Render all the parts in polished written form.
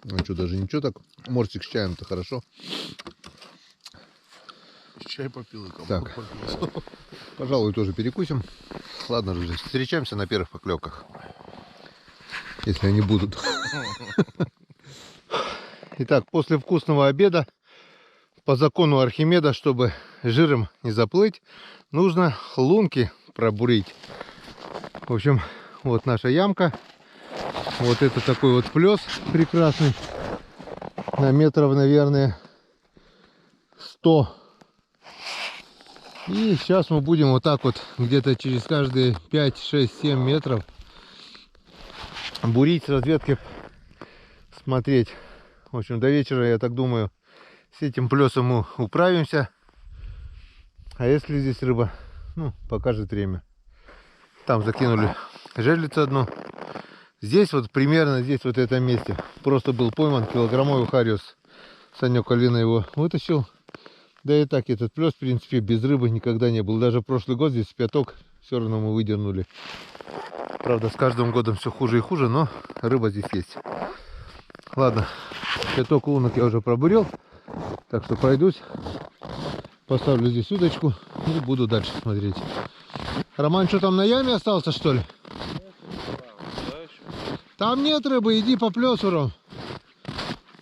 Ну что, даже ничего так. Мортик с чаем-то хорошо. Чай попил и компот Так. попил. Пожалуй, тоже перекусим. Ладно, друзья, встречаемся на первых поклевках. Если они будут. Итак, после вкусного обеда, по закону Архимеда, чтобы жиром не заплыть, нужно лунки пробурить. В общем, вот наша ямка. Вот это такой вот плес прекрасный. На метров, наверное, 100. И сейчас мы будем вот так вот где-то через каждые 5, 6, 7 метров бурить с разведки, смотреть. В общем, до вечера, я так думаю, с этим плесом мы управимся. А если здесь рыба, ну, покажет время. Там закинули жерлицу одну. Здесь вот примерно, здесь вот в этом месте просто был пойман килограммовый хариус. Санек Алина его вытащил. Да и так этот плес, в принципе, без рыбы никогда не был. Даже прошлый год здесь пяток все равно мы выдернули. Правда, с каждым годом все хуже и хуже, но рыба здесь есть. Ладно, пяток лунок я уже пробурил. Так что пройдусь, поставлю здесь удочку и буду дальше смотреть. Роман, что там на яме остался, что ли? Там нет рыбы, иди по плесу, Ром.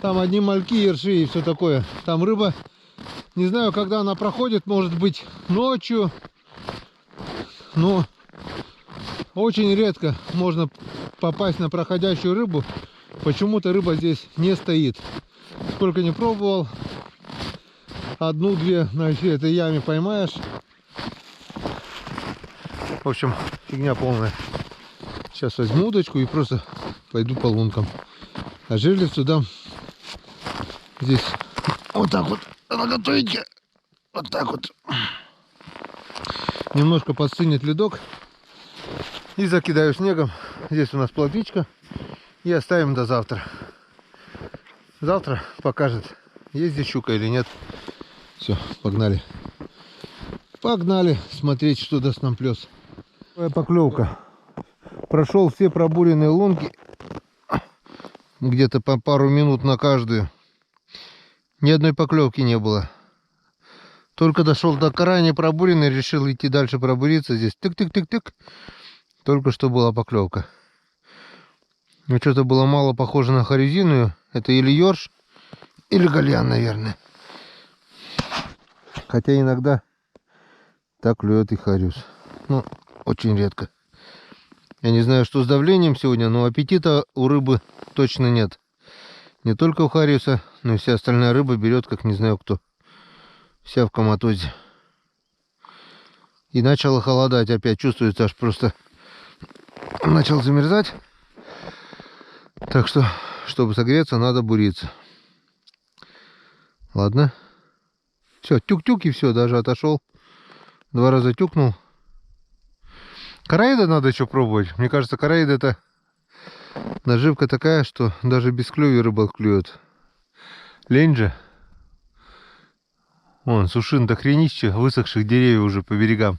Там одни мальки, ерши и все такое. Там рыба, не знаю, когда она проходит, может быть ночью. Но очень редко можно попасть на проходящую рыбу. Почему-то рыба здесь не стоит. Сколько не пробовал, одну-две на всей этой яме поймаешь. В общем, фигня полная. Сейчас возьму удочку и просто пойду по лункам. А жерлицу дам здесь вот так вот на готовеньке. Вот так вот. Немножко подстынет ледок. И закидаю снегом. Здесь у нас плотвичка. И оставим до завтра. Завтра покажет, есть здесь щука или нет. Все, погнали. Погнали смотреть, что даст нам плес. Поклевка. Прошел все пробуренные лунки. Где-то по пару минут на каждую. Ни одной поклевки не было. Только дошел до крайне пробуренной, решил идти дальше пробуриться. Здесь тык-тык-тык-тык. Только что была поклевка. Но что-то было мало похоже на хорезину. Это или ёрш, или гальян, наверное. Хотя иногда так клюет и хариус. Ну, очень редко. Я не знаю, что с давлением сегодня, но аппетита у рыбы точно нет. Не только у хариуса, но и вся остальная рыба берет, как не знаю кто. Вся в коматозе. И начало холодать опять. Чувствуется, аж просто начал замерзать. Так что, чтобы согреться, надо буриться. Ладно. Все, тюк-тюк и все, даже отошел. 2 раза тюкнул. Караида надо еще пробовать. Мне кажется, караида это наживка такая, что даже без клюва рыба клюет. Лень же. Вон, сушин до хренища высохших деревьев уже по берегам.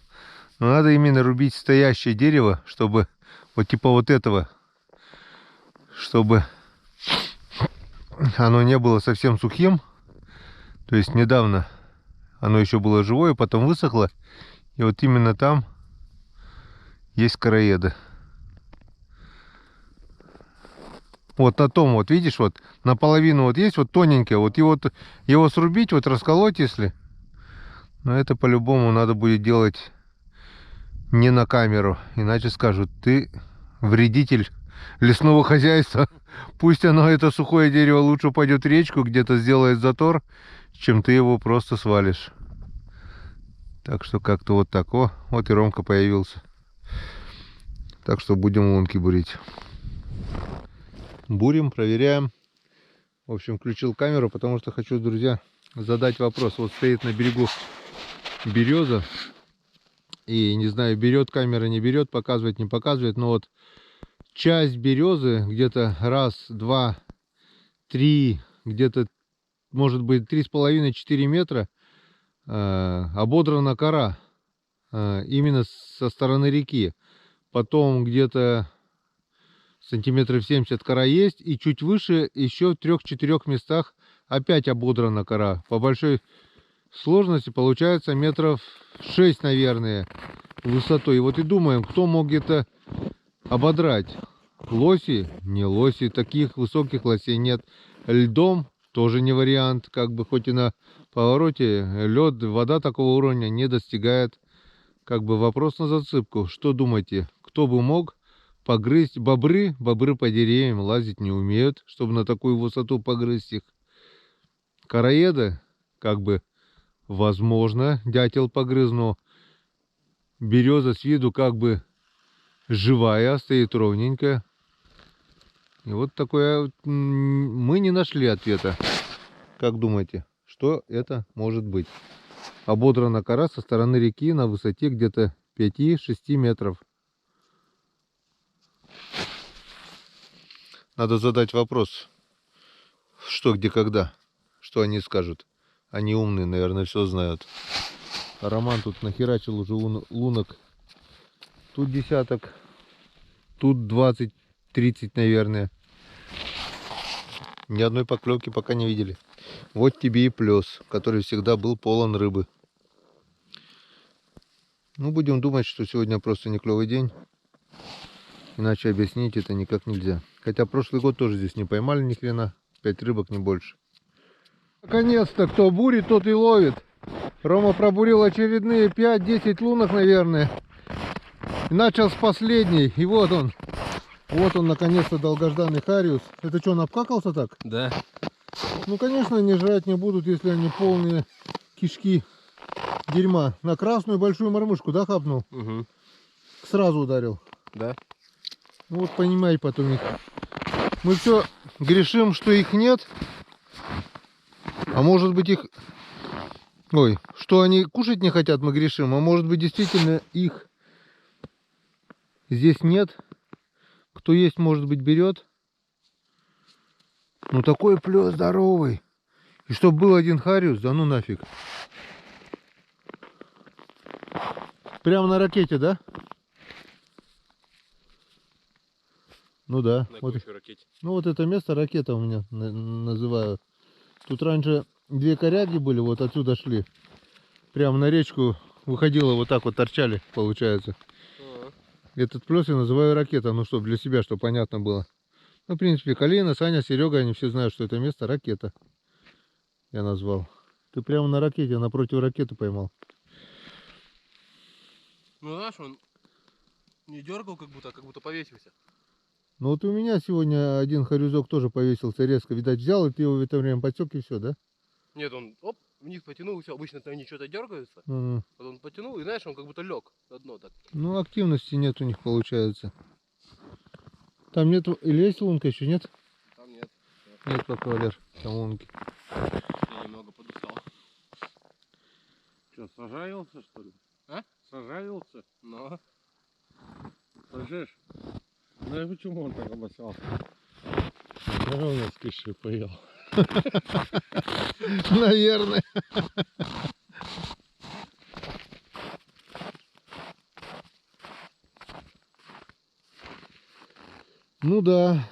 Но надо именно рубить стоящее дерево, чтобы вот типа вот этого, чтобы оно не было совсем сухим. То есть недавно оно еще было живое, потом высохло. И вот именно там есть караеды. Вот на том вот, видишь, вот наполовину вот есть вот тоненькое. Вот его срубить, вот расколоть, если. Но это по-любому надо будет делать не на камеру. Иначе скажут, ты вредитель лесного хозяйства. Пусть оно, это сухое дерево, лучше пойдет в речку, где-то сделает затор, чем ты его просто свалишь. Так что как-то вот так. О, вот и Ромка появился. Так что будем лунки бурить. Бурим, проверяем. В общем, включил камеру, потому что хочу, друзья, задать вопрос. Вот стоит на берегу береза. И не знаю, берет камера, не берет, показывает, не показывает. Но вот часть березы, где-то раз, два, три, где-то, может быть, 3,5-4 метра, ободрана кора. Именно со стороны реки. Потом где-то сантиметров 70 кора есть. И чуть выше еще в 3-4 местах опять ободрана кора. По большой сложности получается метров 6, наверное, высотой. И вот и думаем, кто мог это ободрать. Лоси? Не лоси. Таких высоких лосей нет. Льдом тоже не вариант. Как бы хоть и на повороте лед, вода такого уровня не достигает. Как бы вопрос на зацепку. Что думаете? Кто бы мог погрызть бобры? Бобры по деревьям лазить не умеют, чтобы на такую высоту погрызть их. Короеды? Как бы возможно, дятел погрыз, но береза с виду как бы живая, стоит ровненькая. И вот такое мы не нашли ответа. Как думаете, что это может быть? Ободрана кора со стороны реки на высоте где-то 5-6 метров. Надо задать вопрос. Что, где, когда? Что они скажут? Они умные, наверное, все знают. А Роман тут нахерачил уже лунок. Тут десяток. Тут 20-30, наверное. Ни одной поклевки пока не видели. Вот тебе и плес, который всегда был полон рыбы. Ну, будем думать, что сегодня просто не клевый день. Иначе объяснить это никак нельзя. Хотя прошлый год тоже здесь не поймали ни хрена. 5 рыбок, не больше. Наконец-то, кто бурит, тот и ловит. Рома пробурил очередные 5-10 лунок, наверное. И начал с последней. И вот он. Вот он, наконец-то, долгожданный хариус. Это что, он обкакался так? Да. Ну, конечно, они жрать не будут, если они полные кишки дерьма. На красную большую мормышку, да, хапнул? Угу. Сразу ударил. Да. Ну, вот понимай потом их. Мы все грешим, что их нет. А может быть их... Ой, что они кушать не хотят, мы грешим. А может быть действительно их здесь нет. Кто есть, может быть, берет. Ну такой плес здоровый. И чтоб был один хариус, да ну нафиг. Прямо на ракете, да? Ну да. Вот, ну вот это место ракета у меня называют. Тут раньше 2 коряги были, вот отсюда шли. Прямо на речку выходило, вот так вот торчали, получается. Этот плес я называю ракета, ну чтобы для себя, чтобы понятно было. Ну, в принципе, Калина, Саня, Серега, они все знают, что это место ракета. Я назвал. Ты прямо на ракете, напротив ракеты поймал. Ну знаешь, он не дергал, как будто повесился. Ну вот у меня сегодня один харюзок тоже повесился резко. Видать, взял, и ты его в это время подсек, и все, да? Нет, он оп, вниз потянул, и все. Обычно-то они что-то дергаются. Вот он потянул, и знаешь, он как будто лег на дно так. Ну, активности нет у них, получается. Там нет, или есть лунка еще, нет? Там нет. Нет пока, Валер, там лунки. Я немного подустал. Что, сажаился, что ли? А? Сажаился? Ну. Слышишь? Ну и почему он так обоссался? Когда у нас киши поел? Наверное. Ну да.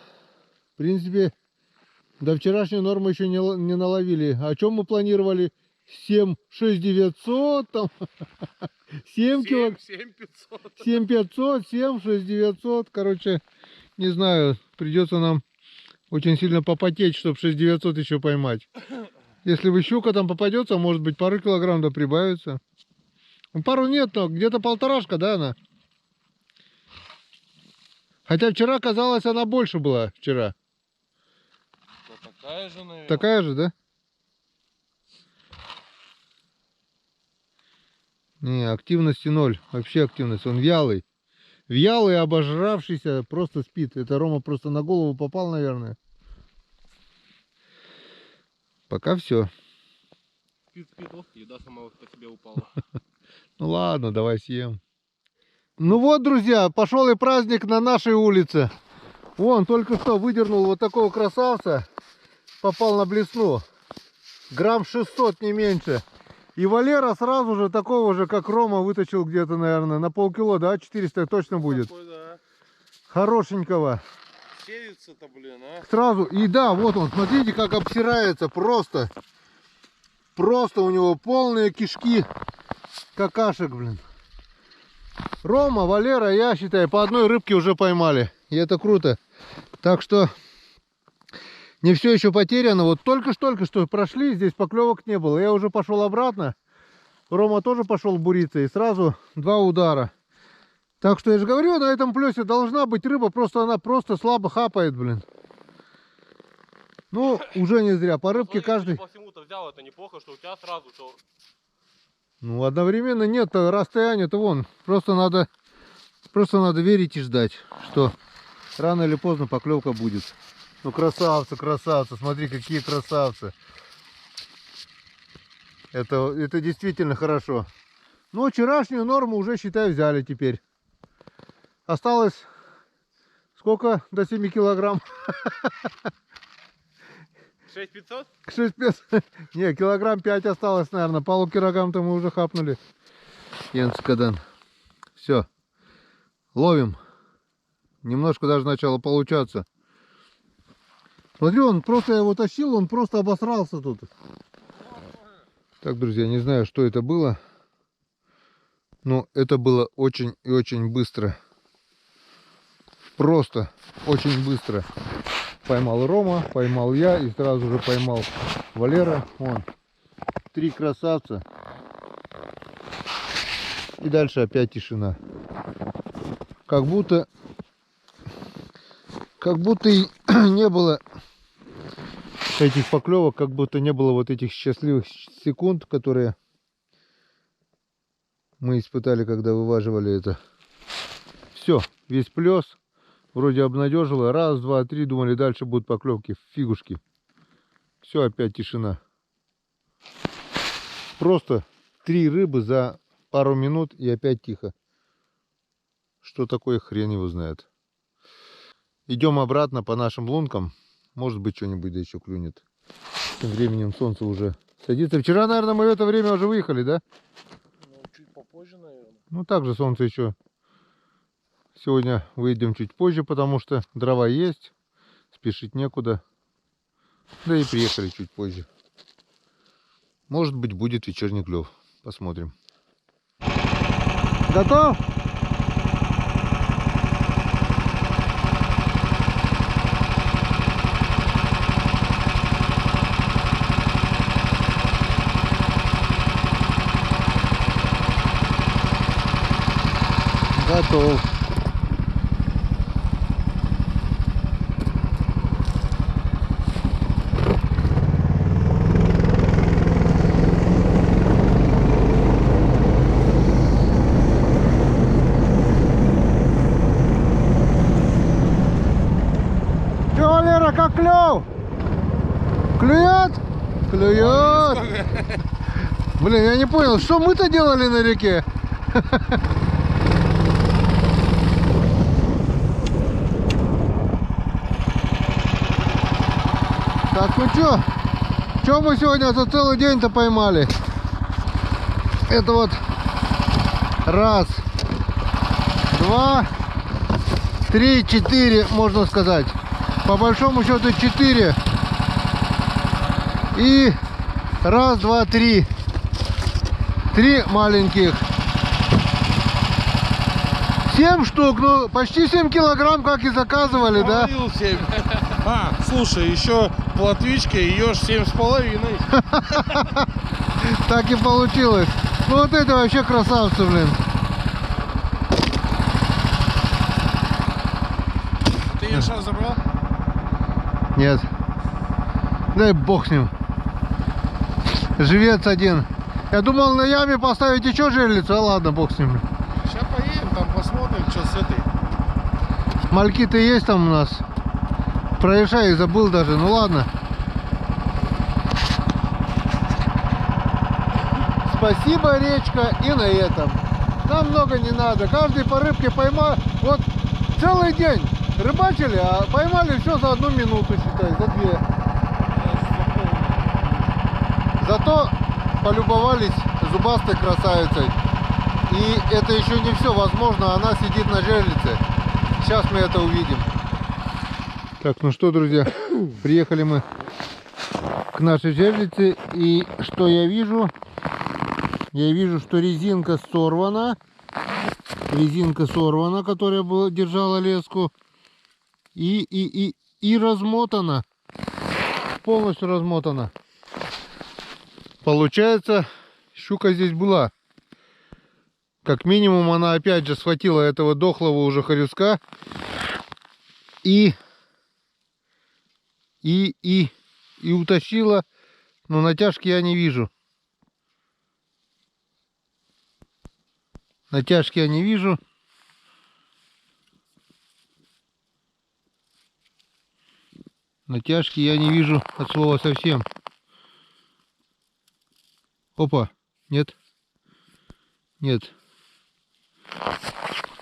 В принципе, до вчерашней нормы еще не наловили. О чем мы планировали? 7, 6 900, там 7 кило, 7500. 7 500, 7, 6 900. Короче, не знаю, придется нам очень сильно попотеть, чтобы 6 900 еще поймать. Если бы щука там попадется, может быть, пару килограмм да прибавится. Ну, пару нет, но где-то 1,5, да, она? Хотя вчера казалось, она больше была вчера. Ну, такая же, наверное. Такая же, да? Не, активности 0. Вообще активность. Он вялый. Вялый, обожравшийся, просто спит. Это Рома просто на голову попал, наверное. Пока все. Спит, ох, еда сама по себе упала. Ну ладно, давай съем. Ну вот, друзья, пошел и праздник на нашей улице. Вон, только что выдернул вот такого красавца. Попал на блесну. Грамм 600, не меньше. И Валера сразу же такого же, как Рома, вытащил где-то, наверное, на полкило, да? 400 точно будет. Такой, да. Хорошенького. Сеется-то, блин, а? Сразу, и да, вот он, смотрите, как обсирается, просто. Просто у него полные кишки какашек, блин. Рома, Валера, я считаю, по одной рыбке уже поймали. И это круто. Так что не все еще потеряно. Вот только что прошли, здесь поклевок не было. Я уже пошел обратно. Рома тоже пошел буриться. И сразу 2 удара. Так что я же говорю, на этом плесе должна быть рыба. Просто она просто слабо хапает, блин. Ну, уже не зря. По рыбке каждый... По всему-то взял, это неплохо, что у тебя сразу то... Ну, одновременно нет, расстояние-то вон. Просто надо верить и ждать, что рано или поздно поклевка будет. Ну, красавцы, красавцы, смотри, какие красавцы. Это действительно хорошо. Но вчерашнюю норму уже, считай, взяли теперь. Осталось сколько до 7 килограмм? 6500? 6500. Не, килограмм 5 осталось, наверное. Полукилограмм-то мы уже хапнули. Янцкадан. Все. Ловим. Немножко даже начало получаться. Смотри, он просто, я его тащил, он просто обосрался тут. Так, друзья, не знаю, что это было. Но это было очень и очень быстро. Просто очень быстро. Поймал Рома, поймал я и сразу же поймал Валера. Вон, 3 красавца. И дальше опять тишина. Как будто и не было этих поклевок, как будто не было вот этих счастливых секунд, которые мы испытали, когда вываживали это. Все, весь плес вроде обнадежило. Раз, два, три, думали, дальше будут поклевки. Фигушки. Все, опять тишина. Просто 3 рыбы за пару минут и опять тихо. Что такое, хрен его знает. Идем обратно по нашим лункам. Может быть, что-нибудь да еще клюнет. Тем временем солнце уже садится. Вчера, наверное, мы в это время уже выехали, да? Ну, чуть попозже, наверное. Ну, также солнце еще. Сегодня выйдем чуть позже, потому что дрова есть. Спешить некуда. Да и приехали чуть позже. Может быть, будет вечерний клев. Посмотрим. Готов? Готов. Че, Валера, как клев? Клюет? Клюет. Блин, я не понял, что мы-то делали на реке? Так, ну чё мы сегодня за целый день-то поймали? Это вот раз, два, три, 4, можно сказать. По большому счету 4. И раз, два, 3. 3 маленьких. 7 штук, ну почти 7 килограмм, как и заказывали, да? 7. А, слушай, еще плотвичка, ее ж 7,5. Так и получилось. Ну вот это вообще красавцы, блин. Ты ее сейчас забрал? Нет. Дай бог с ним. Живец один. Я думал на яме поставить еще жерлицу, а ладно, бог с ним. Сейчас поедем, там посмотрим, что с этой. Мальки-то есть там у нас. Про Иша и забыл даже, ну ладно. Спасибо, речка, и на этом. Нам много не надо. Каждый по рыбке поймал. Вот целый день рыбачили, а поймали все за 1 минуту, считай, за 2. Зато полюбовались зубастой красавицей. И это еще не все. Возможно, она сидит на жерлице. Сейчас мы это увидим. Так, ну что, друзья, приехали мы к нашей жерлице, и что я вижу? Я вижу, что резинка сорвана, которая держала леску, и размотана, полностью размотана. Получается, щука здесь была. Как минимум она опять же схватила этого дохлого уже хорюска и утащила, но натяжки я не вижу. Натяжки я не вижу. Натяжки я не вижу от слова совсем. Опа, нет. Нет.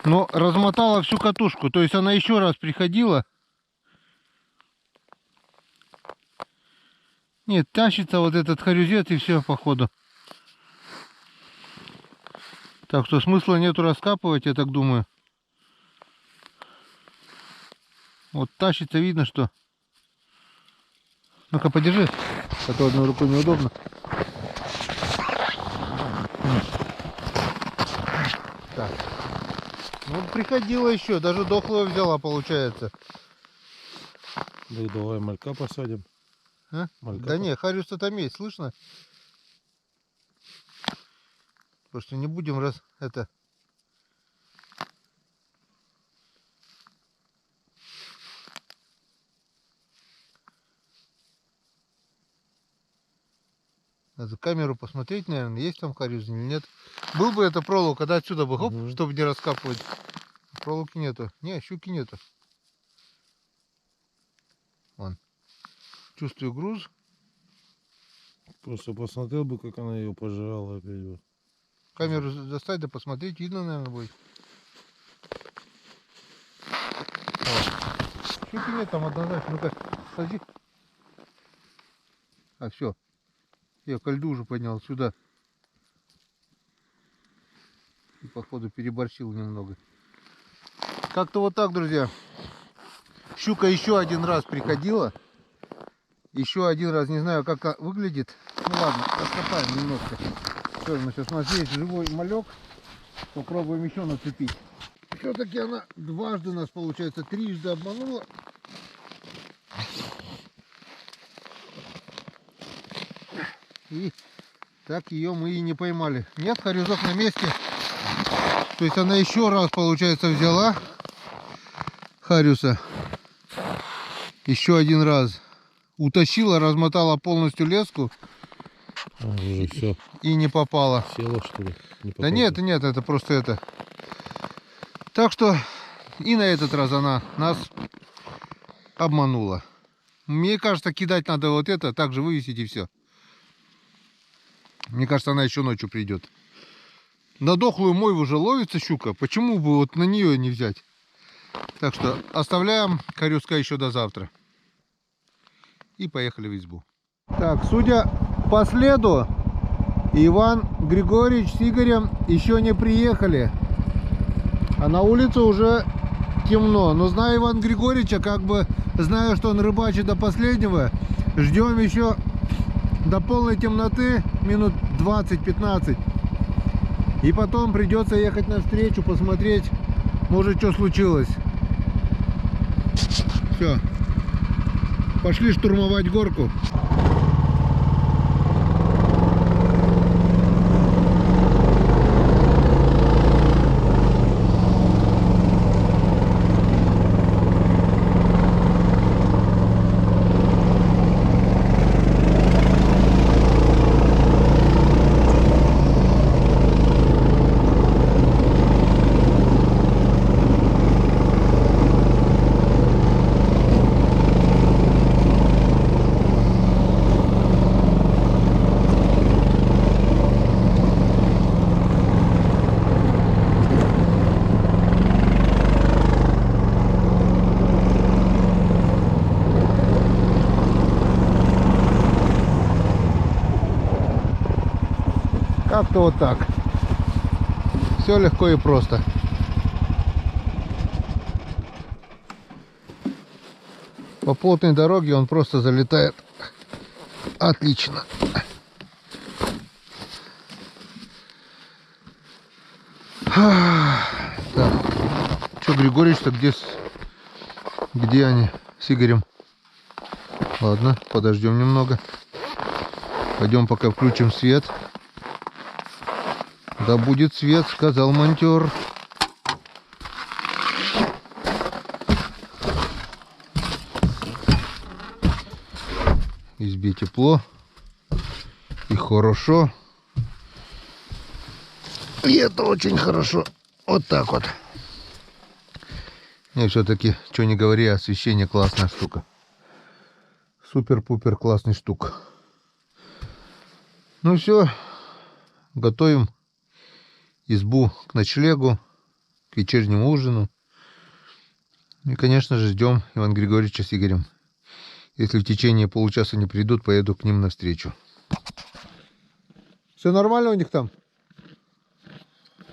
Но размотала всю катушку, то есть она еще раз приходила. Нет, тащится вот этот хорюзет и все, походу. Так что смысла нету раскапывать, я так думаю. Вот тащится, видно, что... Ну-ка, подержи, а то одной рукой неудобно. Так. Ну, приходила еще, даже дохлого взяла, получается. Да давай малька посадим. А? Малька Да не, харюс-то там есть, слышно? Просто не будем это... Надо камеру посмотреть, наверное, есть там харюс или нет. Был бы это пролог, когда отсюда бы, хоп, чтобы не раскапывать. Пролуки нету. Не, щуки нету. Вон. Чувствую груз. Просто посмотрел бы, как она ее пожирала опять бы. Камеру достать, да посмотреть, видно, наверное, будет. Щуки нет там однозначно. Ну-ка, подожди. А, все. Я ко льду уже поднял сюда. И, походу, переборщил немного. Как-то вот так, друзья. Щука еще один раз приходила. Еще один раз. Не знаю, как выглядит. Ну ладно, раскопаем немножко. Все, мы сейчас, у нас есть живой малек. Попробуем еще нацепить. Все-таки она дважды нас, получается, трижды обманула. И так ее мы и не поймали. Нет, хорюзок на месте. То есть она еще раз, получается, взяла харюса. Еще один раз. Утащила, размотала полностью леску. Уже все. И не попала. Села, что ли? Да нет, нет, это просто это. Так что и на этот раз она нас обманула. Мне кажется, кидать надо вот это, также вывесить и все. Мне кажется, она еще ночью придет. На дохлую мойву уже ловится щука. Почему бы вот на нее не взять? Так что оставляем хорюска еще до завтра. И поехали в избу. Так, судя по следу, Иван Григорьевич с Игорем еще не приехали. А на улице уже темно. Но знаю Ивана Григорьевича, как бы знаю, что он рыбачит до последнего. Ждем еще до полной темноты минут 20-15. И потом придется ехать навстречу, посмотреть, может, что случилось. Все. Пошли штурмовать горку. Как-то вот так. Все легко и просто. По плотной дороге он просто залетает. Отлично. Так. Что, Григорьевич-то где они с Игорем? Ладно, подождем немного. Пойдем пока включим свет. Да будет свет, сказал монтер. В избе тепло и хорошо. И это очень хорошо. Вот так вот. И все-таки, что не говори, освещение классная штука. Супер-пупер классный штука. Ну все, готовим избу к ночлегу, к вечернему ужину. И, конечно же, ждем Ивана Григорьевича с Игорем. Если в течение получаса не придут, поеду к ним навстречу. Все нормально у них там?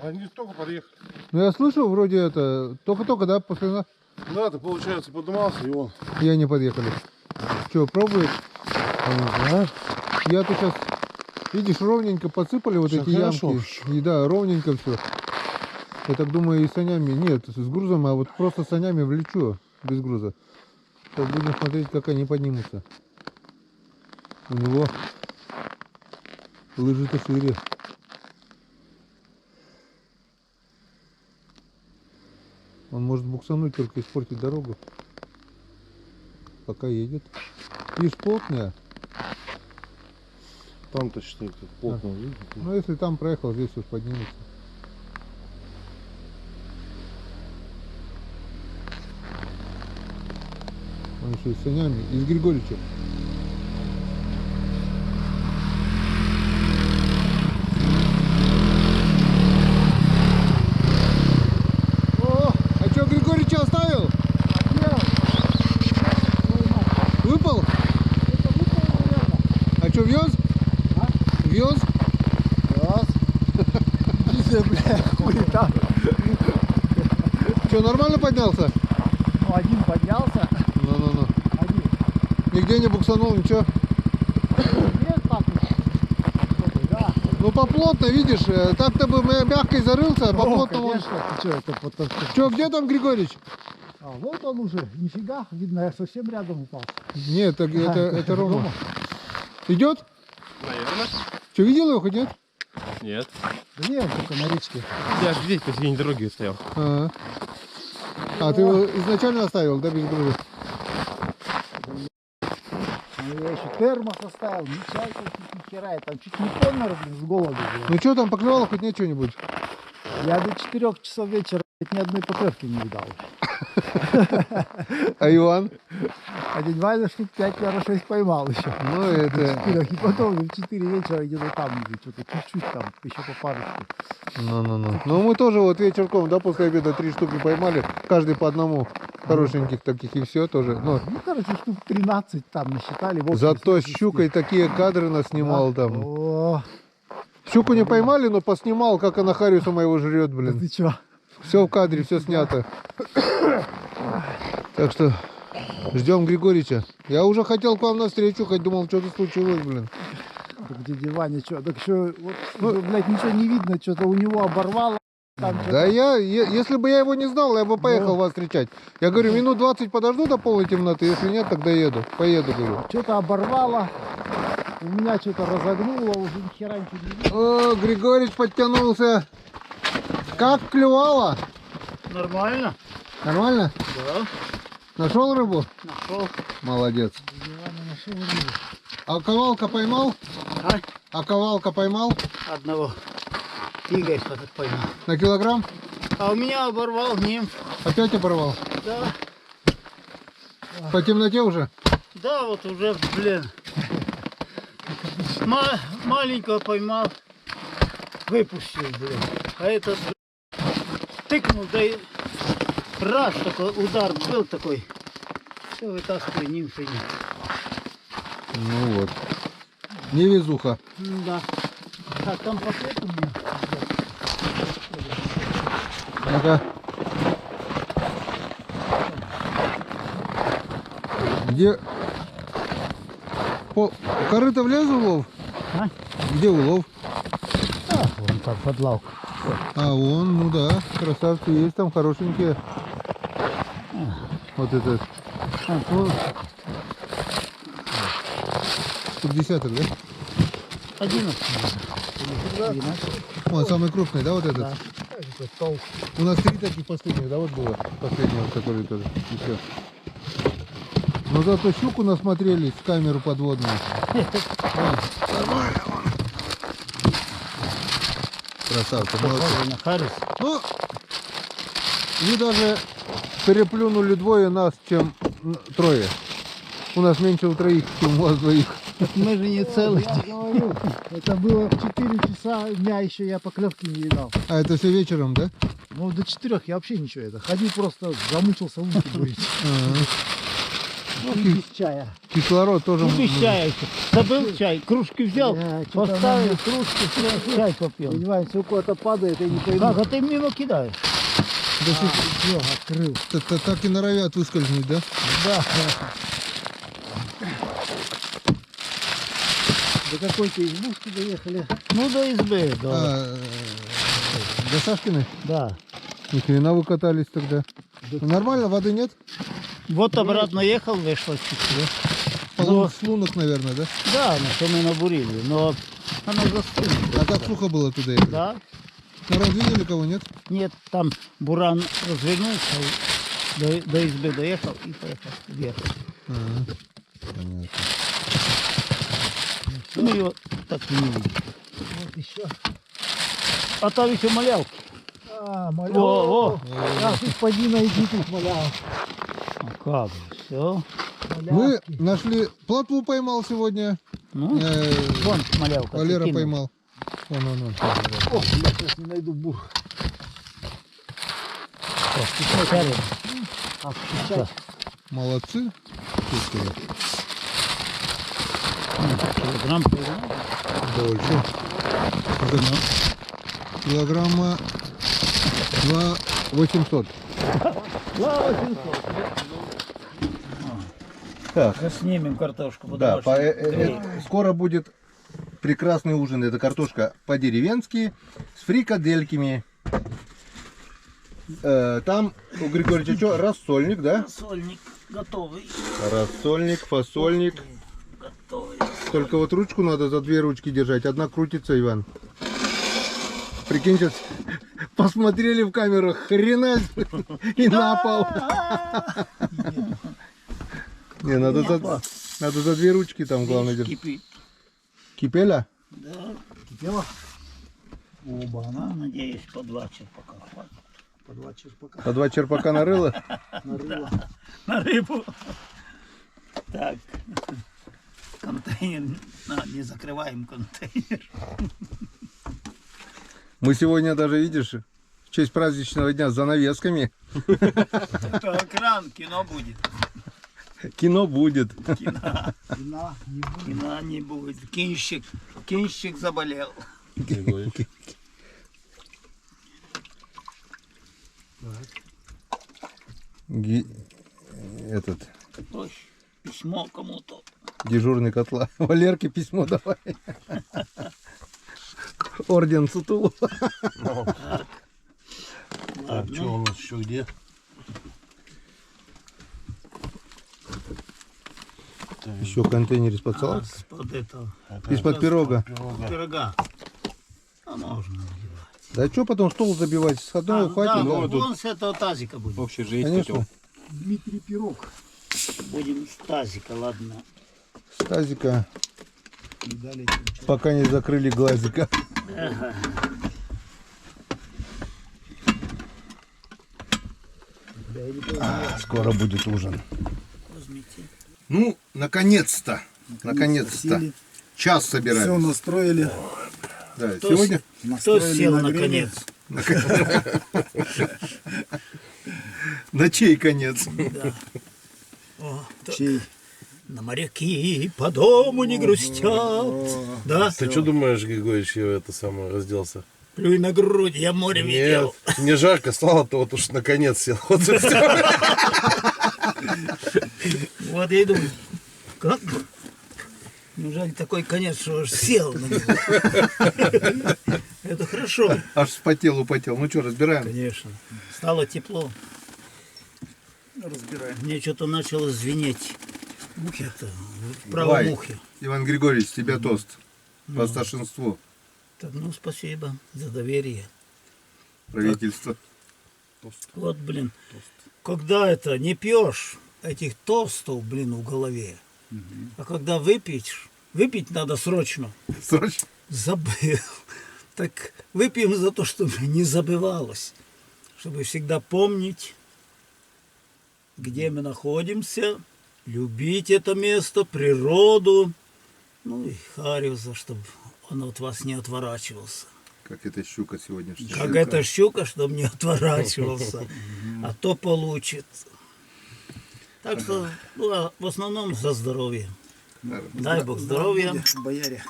Они только подъехали. Ну я слышу, вроде это, только-только, да, после... Да, ты, получается, поднимался, и он. И они подъехали. Что, пробует? Да. Я тут сейчас, видишь, ровненько подсыпали вот Всё эти хорошо. ямки. И да, ровненько все. Я так думаю, и санями, нет, с грузом, а вот просто санями влечу, без груза. Сейчас будем смотреть, как они поднимутся. У него лыжи-то шире. Он может буксануть, только испортить дорогу. Пока едет. Видишь, плотная. Там-то, считай, как плотно видно. Ну, если там проехал, здесь уж поднимется. Он еще и с санями, и с Григорьевичем. О, а что, Григорьевича оставил? Выпал? А что, вез? Вез? Что, нормально поднялся? Ну, один поднялся, Ну. один. Нигде не буксанул, ничего? Нет, так вот. Да. Ну, поплотно, видишь, так-то бы мягкой зарылся, а О, поплотно он... конечно, ты что, это потом... Что, где там Григорьевич? А, вот он уже, нифига, видно, я совсем рядом упал. Нет, это Рома. Идет? Наверное. Что, видел его хоть нет? Нет. Да нет, только на речке. Я же здесь посередине дороги стоял. А ты его изначально оставил, да, без груза? Ну, я еще термос оставил, ни чайка, ни хера, я там чуть не помер, блин, с голоду. Блин. Ну что, там поклевало хоть нет что-нибудь? Я до 4 часов вечера ни одной поклевки не видал. А Иван? А дядь Ваня штук 5, наверное, 6 поймал еще. Ну, это... И потом в 4 вечера где-то там, что-то чуть-чуть там, еще по парочке. Ну. Ну, мы тоже вот вечерком, да, после обеда 3 штуки поймали, каждый по одному, хорошеньких таких, и все тоже. Ну, Ну, короче, штук 13 там насчитали. в общем, зато с 70. щукой такие кадры наснимал там. О, Щуку не поймали, но поснимал, как она Хариуса моего жрет, да блин. ты чё? Все в кадре, все снято. Так что ждем Григорьевича. Я уже хотел к вам навстречу, хоть думал, что-то случилось, блин. Так дядя Ваня, что? Так что, вот, блядь, ничего не видно, что-то у него оборвало. Там Да если бы я его не знал, я бы поехал Ну. вас встречать. Я говорю, минут 20 подожду до полной темноты, если нет, тогда еду. Поеду, говорю. что-то оборвало. У меня что-то разогнуло, уже ни хера ничего не видно. О, Григорьевич подтянулся. Как клювало? Нормально? Нормально? Да. Нашел рыбу? Нашел. Молодец. Дядя Ваня нашел рыбу. А ковалка поймал? А? А ковалка поймал? Одного. Игорь этот поймал. На килограмм? А у меня оборвал немц. Опять оборвал? Да. По темноте уже? Да, вот уже, блин. Маленького поймал. Выпустил, блин. А этот тыкнул, да и раз такой удар был такой. Все, вытаскивай нимфа. Ну вот. Невезуха. Да. Так, там по свету мне. Ну-ка. Где... Корыто влез улов? А? Где улов? А, вон там под лавку. А, вон, ну да, красавцы есть там хорошенькие. Вот этот. А, то 50-х, да? 11. 11. Он самый крупный, да, вот этот? Да. У нас 3 таких последних, да, вот было? Последнего, который тоже еще. Но зато щуку насмотрелись в камеру подводную. Нормально он. Красавцы, молодцы. Похоже на Харрис. Ну, вы даже переплюнули двое нас, чем трое. У нас меньше у троих, чем у вас двоих. Мы же не целый Я день. говорю, это было в 4 часа дня еще я поклевки не видал. А это все вечером, да? Ну до 4 я вообще ничего это. Ходил просто, замучился утки бурить. Ну, без чая. Кислород тоже. Ну, без чая еще. Забыл чай, кружки взял, Я что-то поставил кружку, чай попил. Понимаете, у кого-то падает, я не пойму. Как, а ты мимо кидаешь? Все, открыл. Так и норовят выскользнуть, да? Да. До какой-то избушки доехали. Ну, до избы, да. А, до Сашкиной? Да. Ни хрена вы катались тогда. Ну, нормально, воды нет? Вот обратно ехал, вышло чуть-чуть. Поломок лунок, наверное, да? Да, на что мы набурили, но оно застыло. А так сухо было туда ехать? Да. Народ видели, кого нет? Нет, там буран развернулся, и до избы доехал и поехал вверх. Понятно. Мы его так и не видели. Вот еще. А там еще малявки. А, малял. Во. Я тут поди найди тут малял. А как же, все. Мы нашли, плотву поймал сегодня. Ну, вон малявка. Валера кинул. поймал. Вон. О, я сейчас не найду бур. Чарик. А, включай. Молодцы. Чистые. Килограмм поймал. Больше. Килограмма 2 800. Так, Сейчас снимем картошку. да, потому что скоро будет прекрасный ужин. Это картошка по-деревенски с фрикадельками. Там у Григорьевича что? Рассольник, да? Сольник готовый. Рассольник, фасольник. Готовый. Только вот ручку надо за 2 ручки держать. Одна крутится, Иван. Прикинь, сейчас посмотрели в камеру, хрена и на пол. Не, надо за 2 ручки там главное держать. Кипит. Кипеля? Да. Кипело? Оба, она, надеюсь, по 2 черпака хватит. По 2 черпака По 2 черпака нарыла? нарыло. На рыбу. Так. Контейнер. Не закрываем контейнер. Мы сегодня даже, видишь, в честь праздничного дня с занавесками. Это экран, кино будет. Кино будет. Кино. Вина не будет. Кино не будет. Кинщик заболел. Этот Ой, письмо кому-то. дежурный котла. Валерке письмо давай. Орден Сутулу. Так, что у нас еще где? Еще контейнер из-под салата. Из-под этого. Из-под пирога. Пирога. А можно наливать. Да что потом стол забивать? С одной Да, хватит, да? вон с этого тазика будем. Вообще же есть Конечно. котел. Дмитрий Пирог. Будем с тазика, ладно. С тазика, Не дали этим чай. пока не закрыли глазика. Ага. Да, я не понимаю. Скоро будет ужин. Возьмите. Ну, наконец-то. Наконец-то. Сели, Час все собираем. настроили. Да, Кто сегодня Кто Настроили сел на гриле. наконец? на чей конец? О, так. Чей? На моряки по дому не грустят. Да? Ты что думаешь, Григорьевич, я это самое разделся? Плюй на грудь, я море видел. Нет, мне жарко стало, то вот уж наконец сел. Вот и всё. Вот я и думаю, как? Неужели такой конец, что аж сел на него? Это хорошо. Аж вспотел, употел. Ну что, разбираем? Конечно. Стало тепло. Разбираем. Мне что-то начало звенеть. Мухи-то в Давай. правом ухе. Иван Григорьевич, тебе тост. По старшинству Так, ну, спасибо за доверие. правительства. Вот, блин, когда это не пьешь этих тостов, блин, в голове, а когда выпить надо срочно. Срочно. Забыл. Так выпьем за то, чтобы не забывалось. Чтобы всегда помнить, где мы находимся, любить это место, природу, ну и Хариуса, чтобы он от вас не отворачивался. Как эта щука сегодняшняя. Как эта щука, чтобы не отворачивался. А то получит. Так что, ну, а в основном за здоровье. Дай Бог здоровья. Бояре.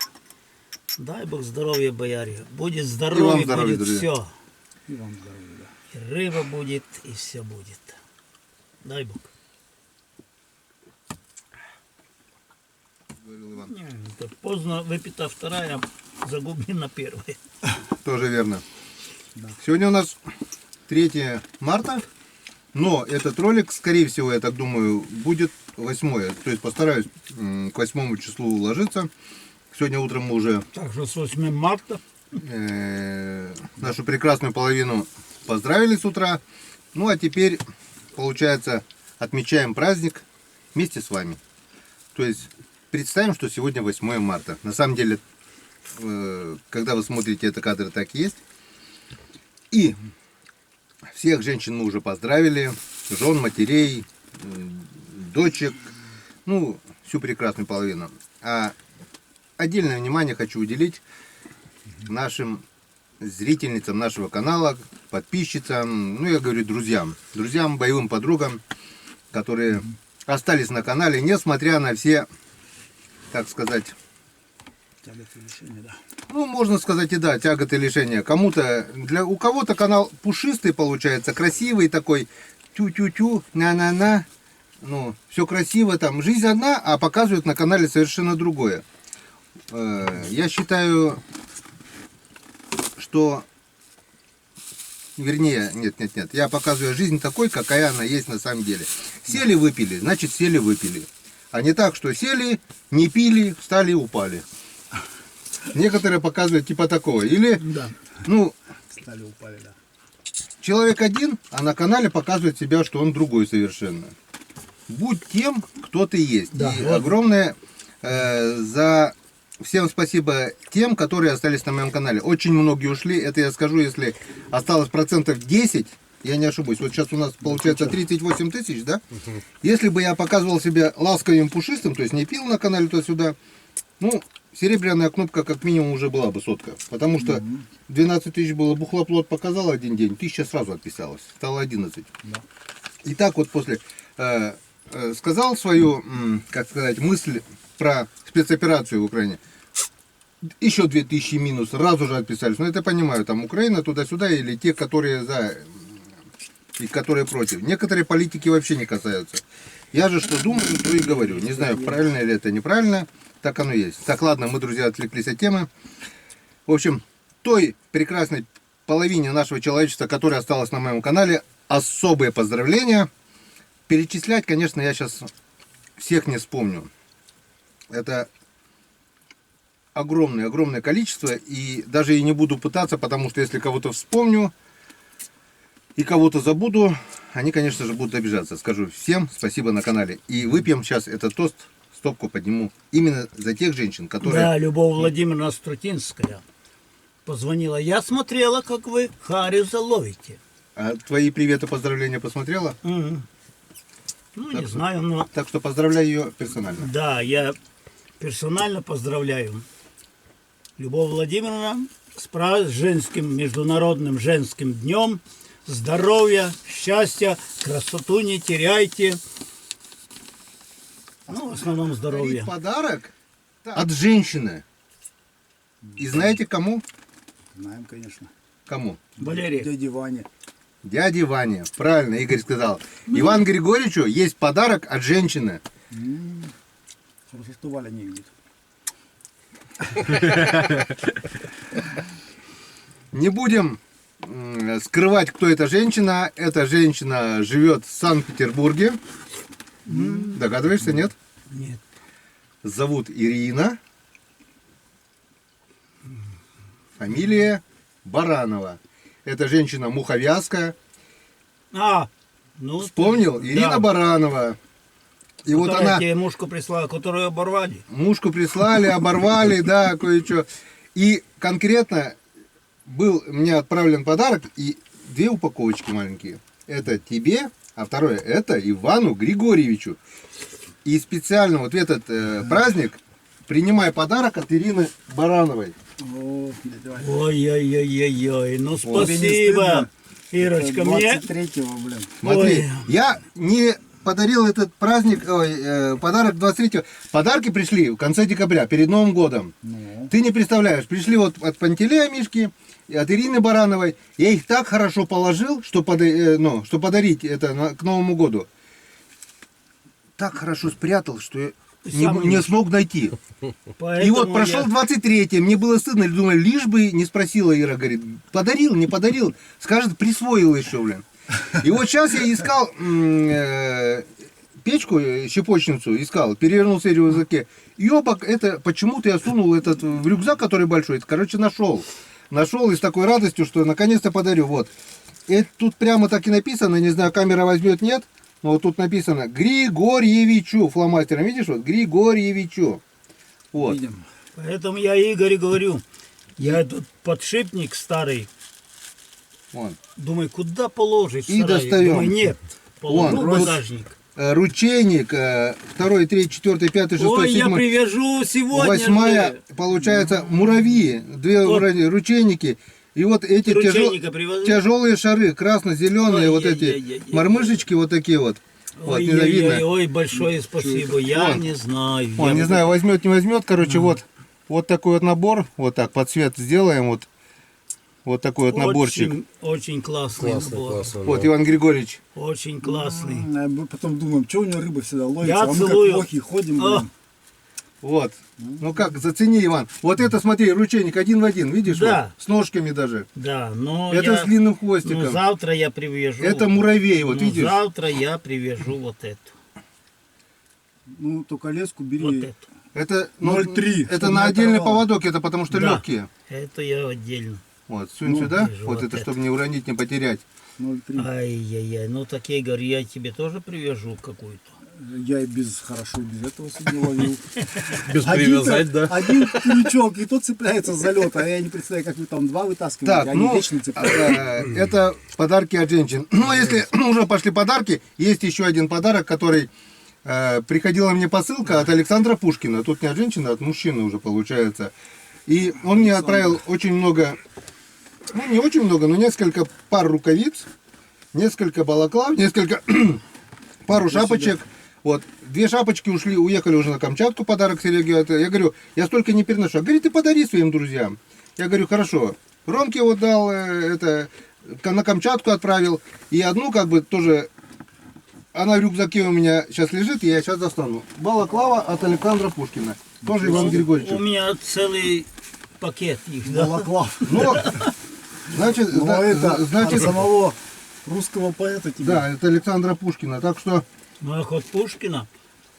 Дай Бог здоровья, бояре. Будет И вам здоровье, здоровья, будет друзья. все. И вам здоровья, да. И рыба будет, и все будет. Дай Бог. Говорил Иван. Не, это поздно выпита вторая, загублена первая. Тоже верно. Сегодня у нас 3 марта, но этот ролик, скорее всего, я так думаю, будет 8. То есть постараюсь к 8 числу уложиться. Сегодня утром мы уже Так что с 8 марта. нашу прекрасную половину поздравили с утра. Ну а теперь, получается, отмечаем праздник вместе с вами. То есть представим, что сегодня 8 марта. На самом деле, когда вы смотрите это кадры, так и есть. И всех женщин мы уже поздравили, жен, матерей, дочек, ну, всю прекрасную половину. А отдельное внимание хочу уделить нашим зрительницам нашего канала, подписчицам, ну, я говорю, друзьям, боевым подругам, которые остались на канале, несмотря на все, так сказать, Тяготы лишения, да. ну, можно сказать и да, тяготы лишения. Кому-то, у кого-то канал пушистый получается, красивый такой, тю-тю-тю, на-на-на, ну, все красиво там. Жизнь одна, а показывают на канале совершенно другое. Я считаю, что, вернее, нет, я показываю жизнь такой, какая она есть на самом деле. Сели, выпили, значит сели, выпили. А не так, что сели, не пили, встали и упали. Некоторые показывают типа такого. Или, Да. ну, Стали, упали, да. человек один, а на канале показывает себя, что он другой совершенно. Будь тем, кто ты есть. Да, И вот. огромное за всем спасибо тем, которые остались на моем канале. Очень многие ушли. Это я скажу, если осталось процентов 10, я не ошибусь. Вот сейчас у нас получается 38 тысяч, да? Если бы я показывал себя ласковым, пушистым, то есть не пил на канале туда-сюда, ну, серебряная кнопка как минимум уже была бы 100. Потому что 12 тысяч было, бухлоплот показал один день, 1000 сразу отписалось, стало 11. Да. И так вот после сказал свою, как сказать, мысль про спецоперацию в Украине. Еще 2000 минус, сразу же отписались. Но это понимаю, там Украина туда-сюда или те, которые за и которые против. Некоторые политики вообще не касаются. Я же что думаю, то и говорю. Не знаю, правильно или это неправильно. Так оно есть. Так, ладно, мы, друзья, отвлеклись от темы. В общем, той прекрасной половине нашего человечества, которая осталась на моем канале, особые поздравления. Перечислять, конечно, я сейчас всех не вспомню. Это огромное количество. И даже и не буду пытаться, потому что если кого-то вспомню и кого-то забуду, они, конечно же, будут обижаться. Скажу всем спасибо на канале. И выпьем сейчас этот тост, стопку подниму, именно за тех женщин, которые... Да, Любовь Владимировна Струтинская позвонила. Я смотрела, как вы Хариуса ловите. А твои приветы, поздравления посмотрела? Мгм. Ну, Так не что- знаю, но... Так что поздравляю ее персонально. Да, я персонально поздравляю Любовь Владимировна с женским, международным женским днем. Здоровья, счастья, красоту не теряйте. Ну, в основном здоровья. Подарок от женщины. И знаете кому? Знаем, конечно. Кому? Валерий, Дяде Ване. Дяде Ване. Правильно, Игорь сказал. Иван Григорьевичу есть подарок от женщины. Хорошо, что Валя не видит. Не будем скрывать, кто эта женщина. Эта женщина живет в Санкт-Петербурге. Догадываешься, нет? Нет. Зовут Ирина. Фамилия Баранова. Это женщина муховязка. Ну, Вспомнил? Ирина да. Баранова. И вот Которая она... тебе мушку прислала, которую оборвали. Мушку прислали, оборвали, да, кое-что. И конкретно был мне отправлен подарок и 2 упаковочки маленькие. Это тебе, а второе это Ивану Григорьевичу. И специально вот в этот праздник принимай подарок от Ирины Барановой. О, дядя Ваня. Ой-ой-ой-ой-ой, ну Вот. Тебе не спасибо, стыдно? Ирочка, мне... 23-го, блин. Смотри, Ой. я не подарил этот праздник, подарок 23-го. Подарки пришли в конце декабря, перед Новым годом. Ну, Ты не представляешь, пришли вот от Пантелея Мишки и от Ирины Барановой. Я их так хорошо положил, что, что подарить это к Новому году. Так хорошо спрятал, что я не смог найти. И Поэтому вот прошел я- 23-е, мне было стыдно, думаю, лишь бы не спросила Ира, говорит, подарил, не подарил, скажет, присвоил еще, блин. И вот сейчас я искал печку, щепочницу, искал, перевернул серию в языке. И это почему-то я сунул этот в рюкзак, который большой, короче, нашел. Нашел и с такой радостью, что наконец-то подарю, вот. И тут прямо так и написано, не знаю, камера возьмет, нет, но вот тут написано Григорьевичу, фломастером, видишь, вот, Григорьевичу. Вот. видим. Поэтому я Игорю говорю, я этот подшипник старый, Вон. думаю, куда положить? И в сарае? достаем. Думаю, нет, положу Вон, в вот. багажник. Ручейник, 2, 3, 4, 5, 6, Ой, я 7, привяжу сегодня 8, же. получается, муравьи, 2 Вот. ручейники. И вот эти Ручейника привозу. тяжелые шары, красно-зеленые, вот эти Ой-ой-ой-ой-ой. мормышечки вот такие вот. Вот, Ой, не видно. ой, большое спасибо. Я Вон. не знаю. Ой, Я не буду- знаю, возьмет, не возьмет, короче, вот такой вот набор, вот так под цвет сделаем, вот такой вот наборчик. Очень, очень классный Классно, набор. классно. Вот, да. Иван Григорьевич. Очень классный. А мы потом думаем, что у него рыба всегда ловится, Я а мы целую. как лохи ходим, А. блин. Вот. Ну как, зацени, Иван. Вот это, смотри, ручейник один в один, видишь? Да. Вот, с ножками даже. Да, но Это я... с длинным ну, хвостиком. завтра я привяжу. Это муравей, вот Ну, видишь? завтра я привяжу вот эту. Ну, только леску бери. Вот эту. Это, ну, 0,3, это чтобы на не отдельный оторвало. поводок, это потому что Да. легкие. Это я отдельно. Вот, сунь Ну, сюда, вижу, вот вот это, это. чтобы не уронить, не потерять. 0,3. Ай-яй-яй, ну так я говорю, я тебе тоже привяжу какую-то. Я и хорошо без этого сегодня ловил. Без привязать, да? Один крючок, и тот цепляется за лед, а я не представляю, как вы там 2 вытаскиваете, Так, они ну, вечно цепляются. это подарки от женщин. Ну, а если уже пошли подарки, есть еще один подарок, который приходила мне посылка от Александра Пушкина. Тут не от женщины, а от мужчины уже получается. И он мне отправил очень много, ну не очень много, но несколько пар рукавиц, несколько балаклав, несколько пару шапочек. Вот, 2 шапочки уехали уже на Камчатку, подарок Сереге. Я говорю, я столько не переношу. А говорит, ты подари своим друзьям. Я говорю, хорошо. Ромке вот дал, на Камчатку отправил. И одну как бы тоже, она в рюкзаке у меня сейчас лежит, и я сейчас достану. Балаклава от Александра Пушкина. Тоже Иван Григорьевич. У меня целый пакет их. Да? Балаклав. Ну, значит, Ну, это от значит, самого русского поэта тебе. да, это Александра Пушкина. Так что Ну, а хоть Пушкина.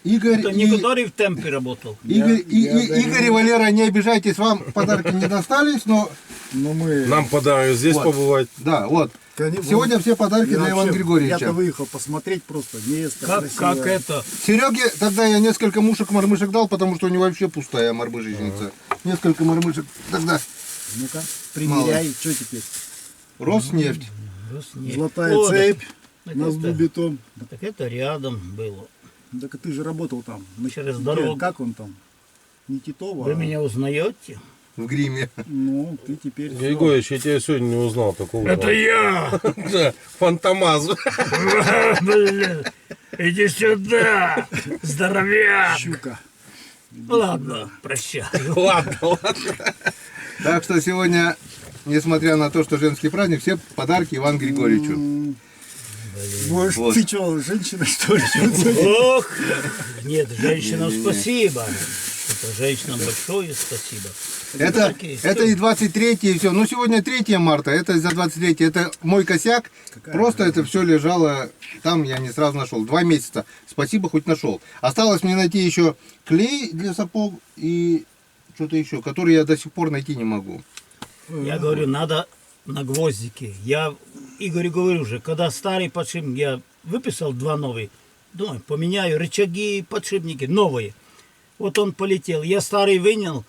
Игорь Это не который в темпе работал. Игорь Я и Валера, не обижайтесь, вам подарки не достались, но Но мы... Нам подарок здесь Вот. побывать. да, вот. Конечно, Сегодня все подарки я для Ивана вообще- Григорьевича. Я-то выехал посмотреть просто. Место Как красивое. это? Сереге тогда я несколько мушек-мормышек дал, потому что у него вообще пустая мормышечница. Несколько мормышек тогда. Ну-ка, примеряй, что теперь? Роснефть. Роснефть. Золотая О, цепь так на это- сдубитом. Так это рядом было. Так ты же работал там. Через дорогу. Как он там? Не Титова, Вы а- меня узнаете? В гриме. Ну, ты теперь... всё. Григорьевич, я тебя сегодня не узнал такого. Это я! Да, Фантомаз. Блин, иди сюда, здоровяк! Щука. Ладно, прощай. Ладно, ладно. Так что сегодня несмотря на то, что женский праздник, все подарки Ивану Григорьевичу. Может, Вот. ты что, женщина, что ли? Ох, нет, женщинам спасибо. Это женщинам большое спасибо. Это и 23 и все. Ну, сегодня 3 марта, это за 23 это мой косяк. Просто это все лежало там, я не сразу нашел. 2 месяца. Спасибо, хоть нашел. Осталось мне найти еще клей для сапог и что-то еще, который я до сих пор найти не могу. Я говорю, надо на гвоздики. Я Игорю говорю уже, когда старый подшипник, я выписал 2 новые. Думаю, поменяю рычаги, подшипники, новые. Вот он полетел. Я старый вынял,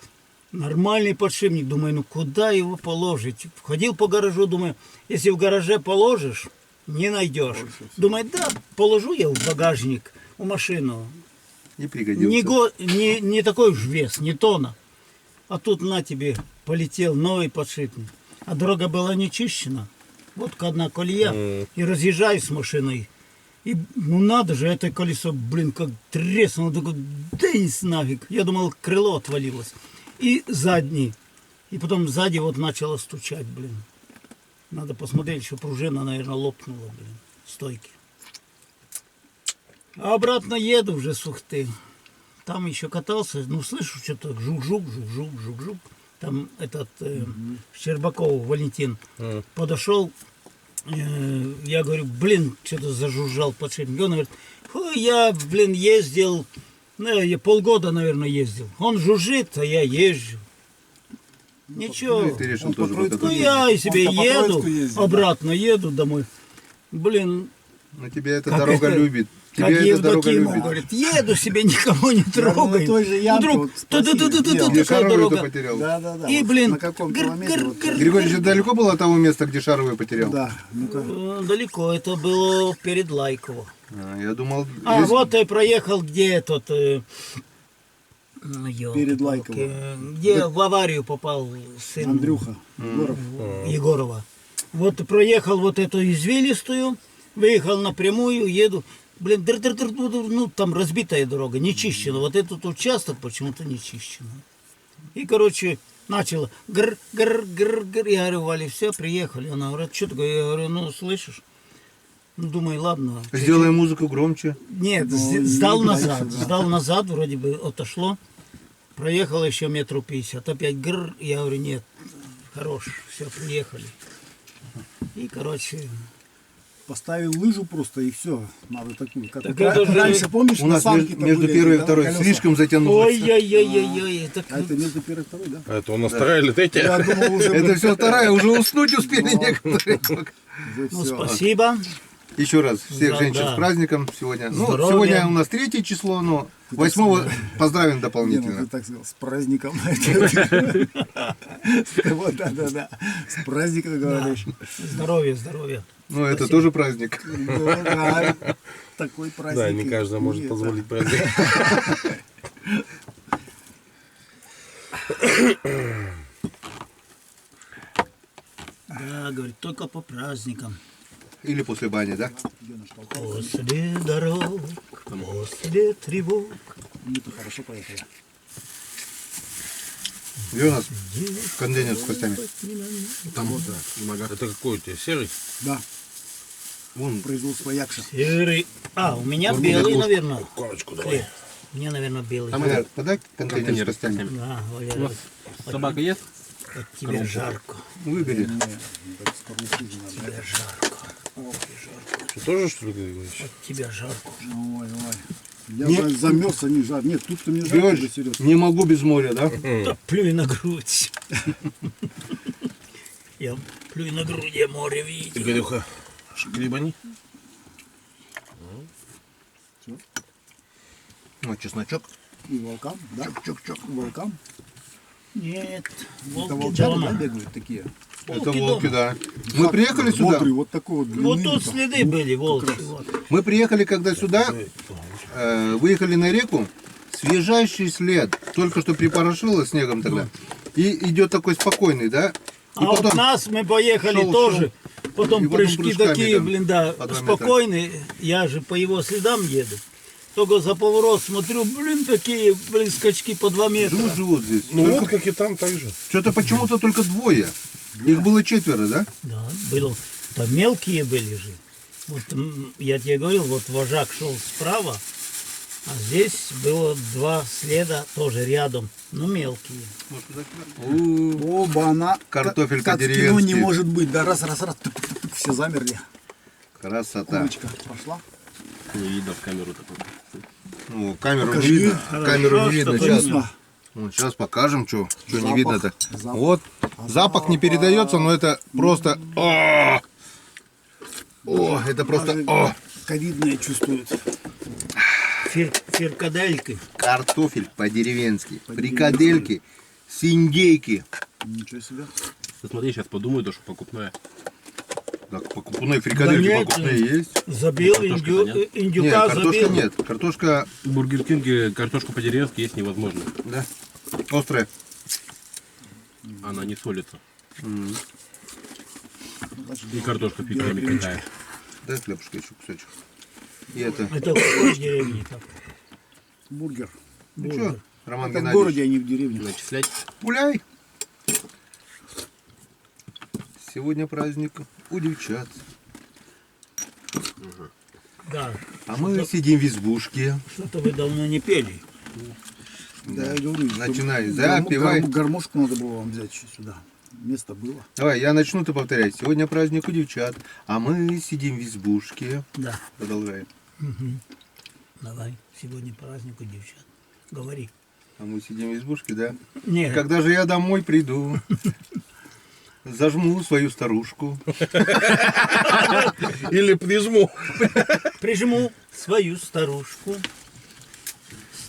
нормальный подшипник. Думаю, ну куда его положить? Входил по гаражу, думаю, если в гараже положишь, не найдешь. Думаю, да, положу я в багажник, в машину. Не пригодился. Не такой уж вес, не тонна. А тут на тебе полетел новый подшипник. А дорога была не чищена. Вот одна колея. И разъезжаю с машиной. И ну надо же, это колесо, блин, как треснуло. Такой, дэнс нафиг. Я думал, крыло отвалилось. И задний. И потом сзади вот начало стучать, блин. Надо посмотреть, что пружина, наверное, лопнула, блин, стойки. А обратно еду уже с Ухты. Там еще катался, ну слышу, что-то жук-жук, жук-жук, жук-жук. Там этот Щербаков Валентин подошел. Я говорю, блин, что-то зажужжал подшипник. Он говорит, я, блин, ездил, ну, я полгода, наверное, ездил. Он жужжит, а я езжу. Ничего. Ну, и ты решил тоже вот Ну это. я и себе Он по еду, Троицку ездил, обратно еду домой. Блин, Но тебя эта как дорога это- любит. как Тебя эта дорога Евдокимов любит. говорит, еду себе, никого не трогаю. на той же ямке Вдруг, вот спроси, ту-ду-ду-ду-ду, Где такая шаровую-то дорога. потерял. Да. И, вот блин, на каком гр- километре? гр- Вот, гр- Григорий же далеко было от того места, где шаровую потерял? да, ну-ка. Далеко, это было перед Лайково. Я думал, А, если- вот я проехал, где этот... Перед Лайково. Где в аварию попал сын Андрюха, Егоров. Егорова. Вот проехал вот эту извилистую, выехал напрямую, еду. Блин, ну там разбитая дорога, не чищена. Вот этот участок почему-то не чищен. И, короче, начало гр-гр-гр-гр. Я говорю, Валя, все, приехали. Она говорит, что такое? Я говорю, ну, слышишь? Ну, думаю, ладно. Сделай музыку громче. Нет, Ну, сдал не назад. дальше, да. Сдал назад, вроде бы отошло. Проехал еще 1,50 м. Опять гр. Я говорю, нет, хорош, все, приехали. И, короче, Поставил лыжу просто и все. Надо такую. Как Так ра- это же- раньше, помнишь, У нас на санке-то между были первой и эти, да, второй колеса? слишком затянулось. ой-ой-ой-ой-ой. Так, А это между первой и второй, да? А это у нас вторая или третья? Я думал уже... Это все вторая, уже уснуть успели Ну. некоторые. уже ну, всё. спасибо. Еще раз всех Да, женщин да. с праздником сегодня. Ну, Здоровья. сегодня у нас 3 число, но 8 поздравим Не, ну дополнительно. ты так сказал, с праздником. Вот, да. С праздником говоришь. Здоровья, здоровья. Ну, это тоже праздник. Да, такой праздник. Да, не каждый может Нет, позволить праздник. Да, говорит, только по праздникам. Или после бани, да? После дорог, после тревог. Мы-то хорошо поехали. Где у нас контейнер с костями? Там вот, да. Это какой у тебя, серый? Да, Вон, производство Якша. Серый. А, у меня белый, наверное. Корочку Хлеб. У меня, наверное, белый. Валер, подай контейнер с костями. Да, Валера, Собака ест? от тебя жарко. Выбери. Тебе жарко. Ох, и жарко. Что, тоже, что ли, говоришь? От тебя жарко. Ой. Я Нет. прям замерз, а не жар. Нет, тут-то мне жарко, Георгий, серьезно. не могу без моря, да? Да плюй на грудь. Я плюй на грудь, я море видел. Игорюха, хлебани. Вот чесночок. И волкам, да? Чук-чук. Волкам. Нет, Это волки волчата, да, дома. бегают такие? Это Волки волки, дома. да. Мы приехали сюда. Смотри, вот такой вот Вот длины. тут следы были, волки. Вот. Мы приехали, когда сюда, выехали на реку, свежайший след, только что припорошило снегом тогда, и идет такой спокойный, да? И А вот нас мы поехали шел, тоже. Потом И потом прыжки прыжками такие, там блин, да, по 2 метра. спокойные. Я же по его следам еду. Только за поворот смотрю, блин, такие, блин, скачки по 2 метра. живут здесь. Ну вот, как и там, так же. Что-то почему-то только двое. Их было 4, да? Да, было. Там мелкие были же. Вот я тебе говорил, вот вожак шел справа, а здесь было 2 следа тоже рядом, но мелкие. Оба, она Картофель как в кино по-деревенски. не может быть. Да, раз, все замерли. Красота. Курочка пошла. Не видно в камеру такой. Ну, камеру Покажи. не видно. Хорошо, Камеру не видно. что Сейчас, Вкусно. вот, сейчас покажем, что не Запах, видно-то. запах. Вот. Запах не передается, но это просто... О, это просто... О, Ковидные чувствуют. Фиркадельки. картофель по-деревенски. Фрикадельки, синдейки. Ничего себе. Ты смотри, сейчас подумаю, то, что покупная. Так, покупные фрикадельки Да нет, покупные есть? Забил Картошка-то нет? Нет, индюка, картошка забил. нет. Картошка, В Бургер Кинге картошку по-деревенски есть невозможно. да, острая. Она не солится. Значит, И картошка фигурами какая. Дай хлебушка еще кусочек. И это... Это в какой деревне так? бургер. Ну что, Роман Это в Геннадьевич, городе, а не в деревне. Начислять. пуляй. Сегодня праздник у девчат. Да. А мы сидим в избушке. Что-то вы давно не пели. Да, я говорю, что Начинай, запивай. Гармошку надо было вам взять еще сюда. Место было. Давай, я начну, ты повторяй. Сегодня праздник у девчат, а мы сидим в избушке. Да. Продолжай. Давай, сегодня праздник у девчат. Говори. А мы сидим в избушке, да? Нет, Когда же я домой приду, зажму свою старушку. Или прижму. прижму свою старушку.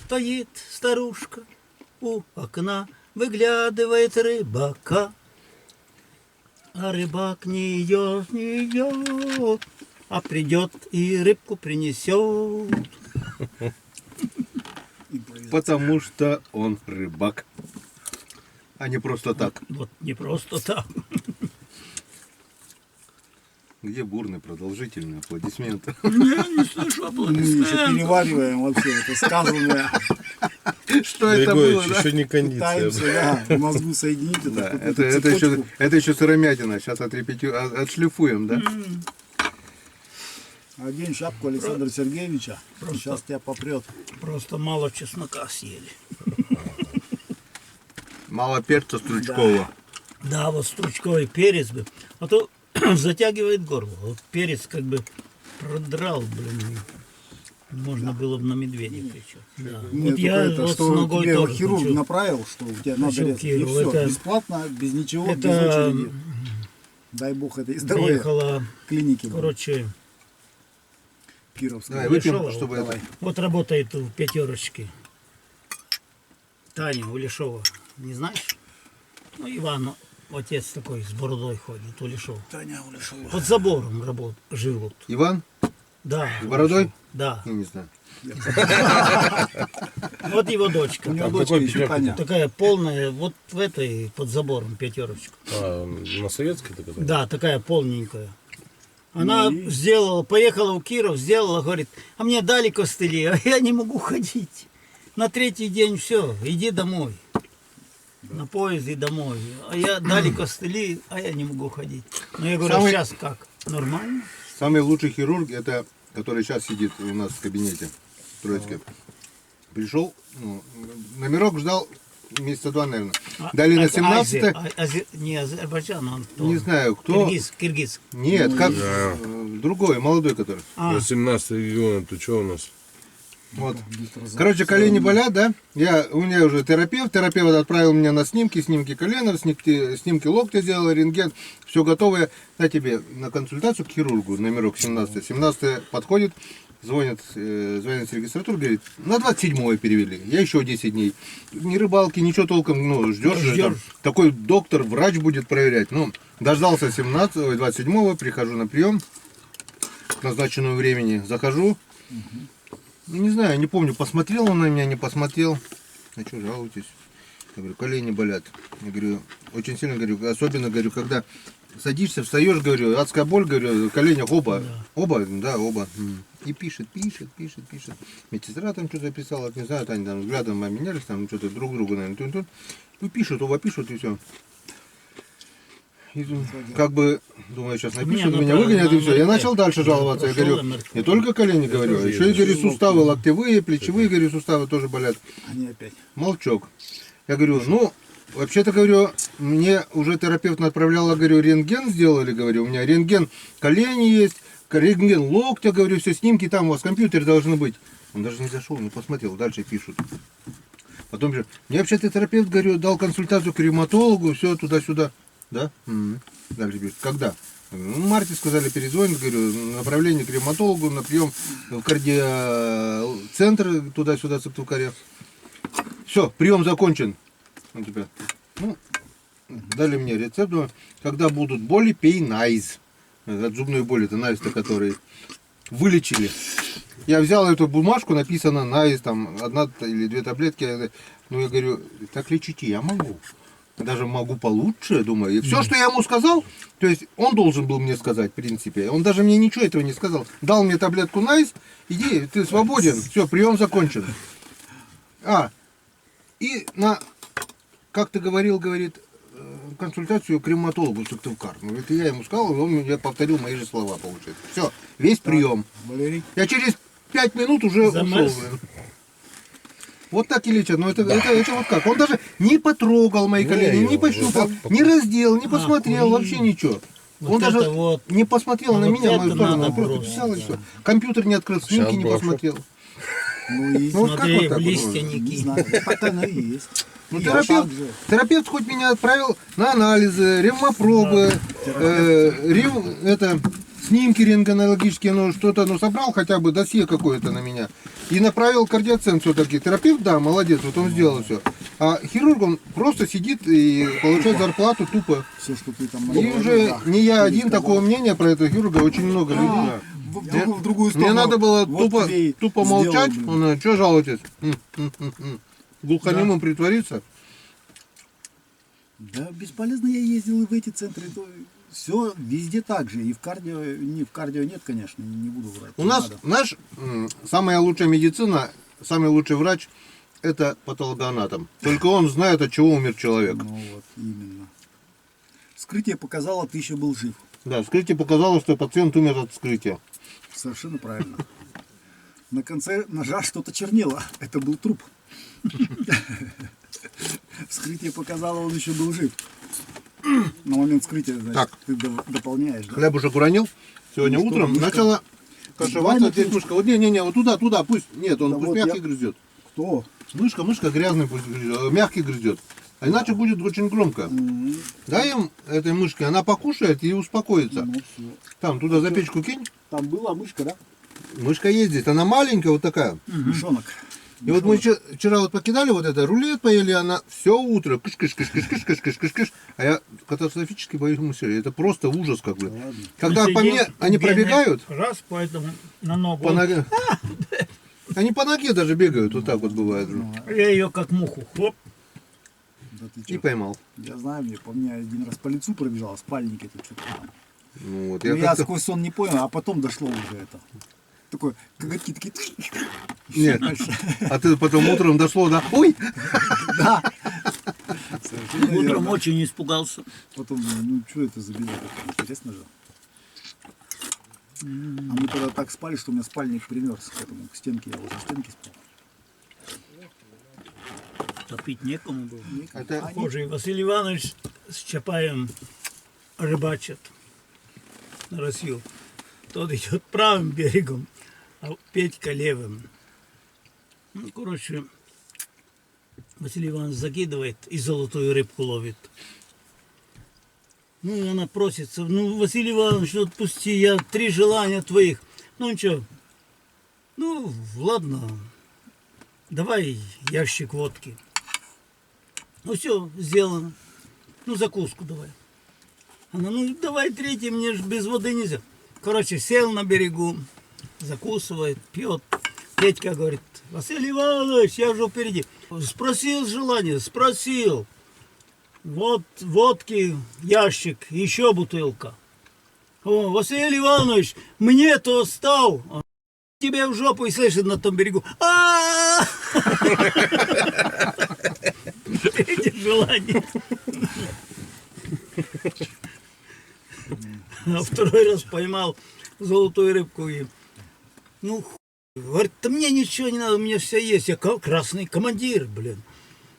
Стоит старушка у окна, выглядывает рыбака. А рыбак не ее, а придет и рыбку принесет. Потому что он рыбак. А не просто так. Вот не просто так. Где бурные, продолжительные аплодисменты? Не слышу Мы еще аплодисментов. перевариваем вообще это сказанное. Что это было, Григорьевич, да? еще не кондиция. Пытаемся, да, в мозгу соединить это. Да, какую-то это еще цепочку. сыромятина. Сейчас отшлифуем, да? Одень шапку Александра Сергеевича. Сейчас тебя попрет. Просто мало чеснока съели. Мало перца стручкового. Да, вот стручковый перец бы. А то затягивает горло. Вот перец как бы продрал, блин. Можно было бы на медведя кричать. Да. Нет, Вот я только это, вот с что ногой тебе тоже хирург хочу. направил, что у тебя надо Хочу резать. И Киру, все, это- бесплатно, без ничего, без Это очереди. Дай бог этой здоровья приехала, клиники короче, Кировской. Давай выпьем, Лешова, чтобы Давай. это... вот работает в пятерочке. Таня Улешова, не знаешь? Ну, Иван, отец такой, с бородой ходит, Улешов. Таня Улешова. Под забором живут. Иван? Да. С бородой? Улешов. Да. Я не знаю. Вот его дочка. У него там дочка какой еще пятерка? Таня. такая полная, вот в этой, под забором, пятерочка. А, на советской ты когда? Да, такая полненькая. Она сделала, поехала в Киров, сделала, говорит, а мне дали костыли, а я не могу ходить. На 3-й день все, иди домой. На поезд и домой. А я дали костыли, а я не могу ходить. Но я говорю, Самый- сейчас как? Нормально? Самый лучший хирург, это который сейчас сидит у нас в кабинете в Троицке. Пришел, ну, номерок ждал месяца 2, наверное. Дали на Это 17-е. не Азербайджан, он Не знаю, кто. Киргиз. Нет, как Да. другой, молодой который. А, На 17 региона, ты что у нас? Вот. Короче, колени болят, да? У меня уже терапевт отправил меня на снимки колена, снимки локтя сделал, рентген, все готовое. На тебе на консультацию к хирургу, номерок 17. 17 подходит, звонит с регистратуры, говорит, на 27-е перевели. Я еще 10 дней. Ни рыбалки, ничего толком, ну, ждешь, Ждешь. там такой доктор, врач будет проверять. Ну, дождался 27-го, прихожу на прием к назначенному времени, захожу. Ну, не знаю, не помню, посмотрел он на меня, не посмотрел. А что жалуетесь? Я говорю, колени болят. Я говорю, очень сильно, говорю, особенно, говорю, когда садишься, встаешь, говорю, адская боль, говорю, в коленях оба. Оба, да, оба. И пишет. Медсестра там что-то писала, не знаю, они там взглядом обменялись, там что-то друг другу, наверное, тун-тун. Ну, пишут, оба пишут, и все. как бы, думаю, сейчас напишут, Не, ну меня да, выгонят и все. Я да, начал дальше жаловаться. Я пошел говорю, МРТ. не только колени, говорю, а еще и, говорю, суставы локтевые, плечевые, говорю, суставы тоже болят. Они опять. Молчок. Я говорю, ну, вообще-то, говорю, мне уже терапевт отправляла, говорю, рентген сделали, говорю, у меня рентген колени есть, рентген локтя, говорю, все снимки там у вас в компьютере должны быть. Он даже не зашел, не посмотрел, дальше пишут. Потом же, мне вообще-то терапевт, говорю, дал консультацию к ревматологу, все туда-сюда. Да? Дальше пишут, когда? Ну, в марте сказали, перезвонят, говорю, направление к ревматологу, на прием в кардиоцентр, туда-сюда, Сыктывкаре. Все, прием закончен. У тебя. Ну, дали мне рецепт, когда будут боли, пей Найз. От зубной боли, это Найз-то, который вылечили. Я взял эту бумажку, написано Найз, там, 1 или 2 таблетки. Ну, я говорю, так лечите я могу. Даже могу получше, думаю. И все, что я ему сказал, то есть он должен был мне сказать, в принципе. Он даже мне ничего этого не сказал. Дал мне таблетку Найз, иди, ты свободен, все, прием закончен. И на, как ты говорил, говорит, консультацию к ревматологу Сыктывкар. Ну, это я ему сказал, я повторил мои же слова, получается. Все, весь прием. Валерий. Я через 5 минут уже Замерз. ушел, блин. Вот так и лечат. Но это вот как. Он даже не потрогал мои колени, не пощупал, не раздел, не посмотрел, вообще ничего. Вот Он даже это вот. не посмотрел на вот меня, в мою это сторону, надо он просто бросить, взял и да. все. Компьютер не открыл, снимки не брошу. посмотрел. Ну и Ну, вот как Смотри, вот так в вот листья можно? не не знаю. Так оно и есть. Ну, Я терапевт, так же. терапевт хоть меня отправил на анализы, ревмопробы, снимки рентгенологические, ну что-то, ну собрал хотя бы досье какое-то на меня. И направил в кардиоцентр все-таки. Терапевт, да, молодец, вот он сделал все. А хирург, он просто сидит и получает зарплату тупо. Все, что ты там И наговорил, уже да. не я Ты один сказал. такого мнения про этого хирурга, очень много людей. В другую сторону. Мне надо было Вот тупо тебе и молчать. сделал, блин. Что жалуетесь? Глухонемым притвориться? Да, бесполезно я ездил и в эти центры. Все везде так же. И в кардио, в кардио нет, конечно, не буду врать. У не нас, надо. самая лучшая медицина, самый лучший врач – это патологоанатом. Только он знает, от чего умер человек. Ну вот, именно. Вскрытие показало, ты еще был жив. Да, вскрытие показало, что пациент умер от вскрытия. Совершенно правильно. На конце ножа что-то чернело. Это был труп. Вскрытие показало, он еще был жив. На момент вскрытия, значит, Так. ты дополняешь. Да? Хлебушек уронил. Сегодня Ну что, утром мышка? начала кашеваться Дай здесь мне мышка. Вот не, вот туда, пусть. Нет, он Да пусть вот мягкий я- грызет. Кто? Мышка грязный пусть грызет, мягкий грызет. А иначе будет очень громко. Дай им этой мышке, она покушает и успокоится. Ну все. Там, туда за печку кинь. Там была мышка, да? Мышка ездит, она маленькая вот такая. Мышонок. И вот мы вчера вот покидали вот это, рулет поели, она все утро кыш-кыш-кыш-кыш-кыш-кыш-кыш-кыш. А я катастрофически боюсь мышей. Это просто ужас как бы. Ладно. Когда по мне они пробегают, Раз, поэтому на ногу. по ноге. Они по ноге даже бегают, вот так вот бывает. Я ее как муху. Хлоп. Да ты И чё? поймал. Я знаю, мне по мне один раз по лицу пробежал, спальники тут что-то там. Ну, вот, Ну, я как-то- сквозь сон не понял, а потом дошло уже это. Такой, коготки такие. Нет. А ты потом утром дошло, да? Ой! Да. Совершенно Утром верно. очень испугался. Потом, ну что это за билет? Интересно же. А мы тогда так спали, что у меня спальник примерз к этому, к стенке. Я возле стенки спал. Топить некому было. Это- Похоже, и Василий Иванович с Чапаем рыбачат на Россию. Тот идет правым берегом, а Петька левым. Ну, короче, Василий Иванович закидывает и золотую рыбку ловит. Ну, и она просится. Ну, Василий Иванович, ну, отпусти, я 3 желания твоих. Ну, ничего. Ну, ладно, давай ящик водки. Ну, все, сделано. Ну, закуску давай. Она, ну, давай 3, мне же без воды нельзя. Короче, сел на берегу, закусывает, пьет. Петька говорит, Василий Иванович, я же впереди. Спросил желание, спросил. Вот водки, ящик, еще бутылка. О, Василий Иванович, мне-то стал. Тебе в жопу и слышит на том берегу. Третье желание. На второй раз поймал золотую рыбку и, ну, говорит, да мне ничего не надо, у меня все есть, я красный командир, блин.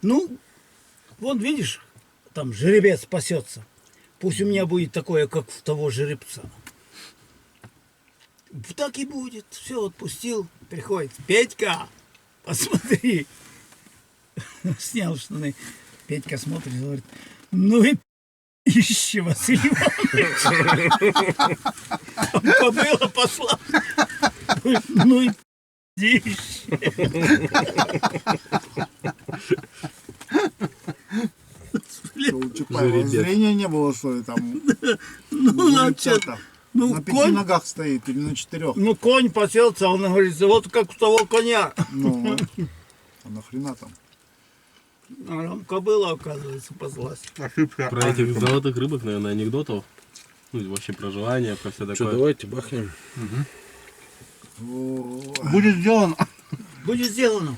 Ну, вон, видишь, там жеребец пасется. Пусть у меня будет такое, как у того жеребца. Так и будет. Все, отпустил. Приходит. Петька, посмотри. Снял штаны. Петька смотрит, говорит, ну и ищи, Василий Иванович. Побыло, пошла. Ну и ищи. Что, у Чапаева зрения не было, что ли, там? Ну, На значит, ну, на 5 конь, ногах стоит или на 4. ну, конь поселся, он говорит, вот как у того коня. Ну, а нахрена там? А там кобыла, оказывается, паслась. Ошибся. Про этих золотых рыбок, наверное, анекдотов. Ну, вообще про желание, про все Что, такое. давайте бахнем. Будет сделано. Будет сделано.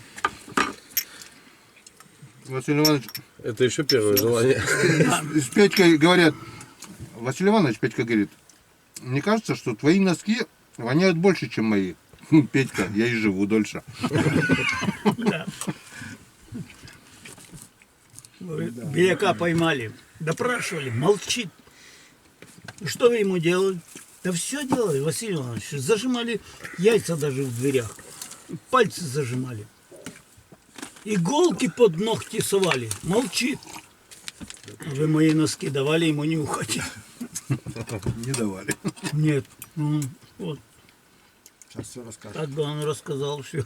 Василий Иванович, Это еще первое желание. с Петькой говорят, Василий Иванович, Петька говорит, мне кажется, что твои носки воняют больше, чем мои. Петька, я и живу дольше. Да. Беляка поймали. Допрашивали, молчит. Что вы ему делали? Да все делали, Василий Иванович. Зажимали яйца даже в дверях. Пальцы зажимали. Иголки под ногти совали. Молчит. Вы мои носки давали ему нюхать? Не давали. Нет. Ну, вот Сейчас все расскажет. так бы он рассказал все.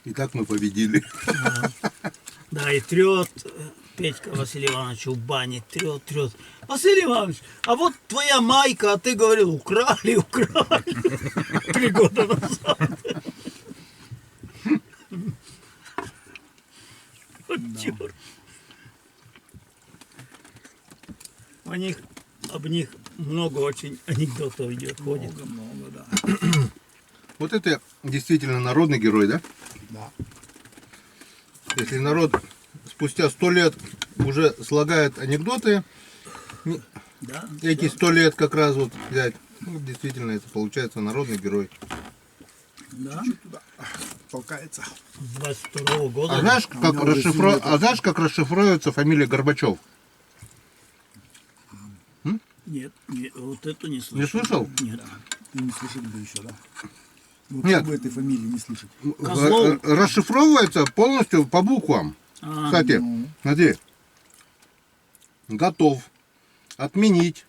И так мы победили. Да, и трет Петька Василий Иванович в бане, трет. Василий Иванович, а вот твоя майка, а ты говорил, украли. 3 года назад. Вот черт. Об них много очень анекдотов идет, ходит. Много, да. Вот это действительно народный герой, да? Да. Если народ спустя 100 лет уже слагает анекдоты, Да? эти 100 лет как раз вот взять, ну, действительно это получается народный герой. Да? Туда толкается. С 22-го года. А знаешь, у меня уже как расшифровывается фамилия Горбачев? Нет, вот эту не слышал. Не слышал? Нет. И не слышать бы еще, да? Вот Нет. чтобы этой фамилии не слышать. Козлов. Расшифровывается полностью по буквам. А, Кстати, ну. смотри. Готов отменить